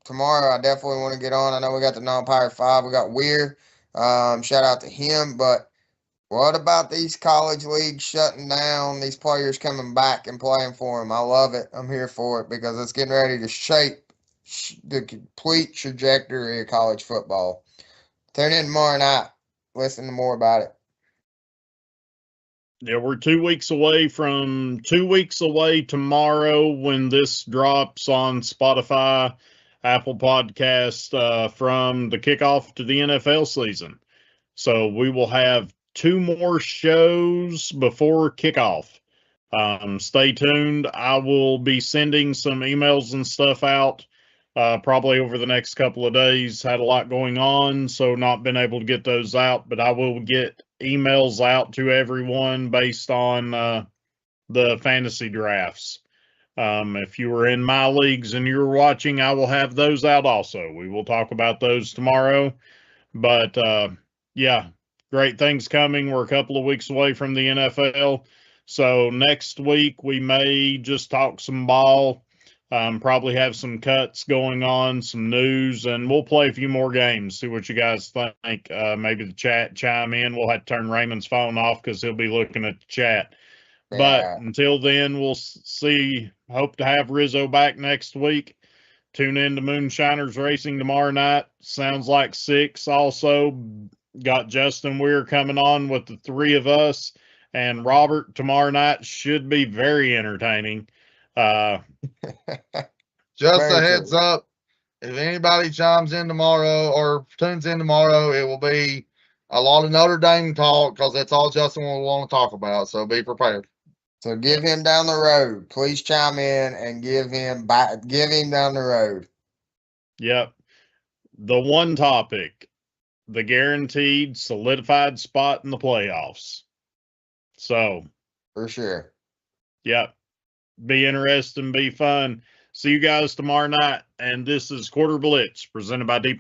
tomorrow. I definitely want to get on. I know we got the Non-Pirate 5. We got Weir. Shout out to him. But what about these college leagues shutting down, these players coming back and playing for them? I love it. I'm here for it because it's getting ready to shape the complete trajectory of college football. Tune in tomorrow night. Listen to more about it. Yeah, we're 2 weeks away from 2 weeks away tomorrow when this drops on Spotify, Apple Podcast, from the kickoff to the NFL season. So we will have 2 more shows before kickoff. Stay tuned. I will be sending some emails and stuff out probably over the next couple of days. Had a lot going on, so not been able to get those out, but I will get emails out to everyone based on the fantasy drafts. If you were in my leagues and you were watching, I will have those out also. We will talk about those tomorrow. But yeah, great things coming. We're a couple of weeks away from the NFL. So next week we may just talk some ball, probably have some cuts going on, some news, and we'll play a few more games, see what you guys think. Maybe the chat chime in. We'll have to turn Raymond's phone off because he'll be looking at the chat. Yeah. But until then, we'll see. Hope to have Rizzo back next week. Tune in to Moonshiners Racing tomorrow night. Sounds like 6 also. Got Justin Weir coming on with the 3 of us. And Robert tomorrow night should be very entertaining. Just Very a heads true. up, if anybody chimes in tomorrow or tunes in tomorrow, it will be a lot of Notre Dame talk because that's all Justin will want to talk about. So be prepared. So give him down the road. Please chime in and give him down the road. Yep. The one topic, the guaranteed solidified spot in the playoffs. So, For sure. yep. Be interesting, be fun. See you guys tomorrow night. And this is Quarter Blitz presented by Deep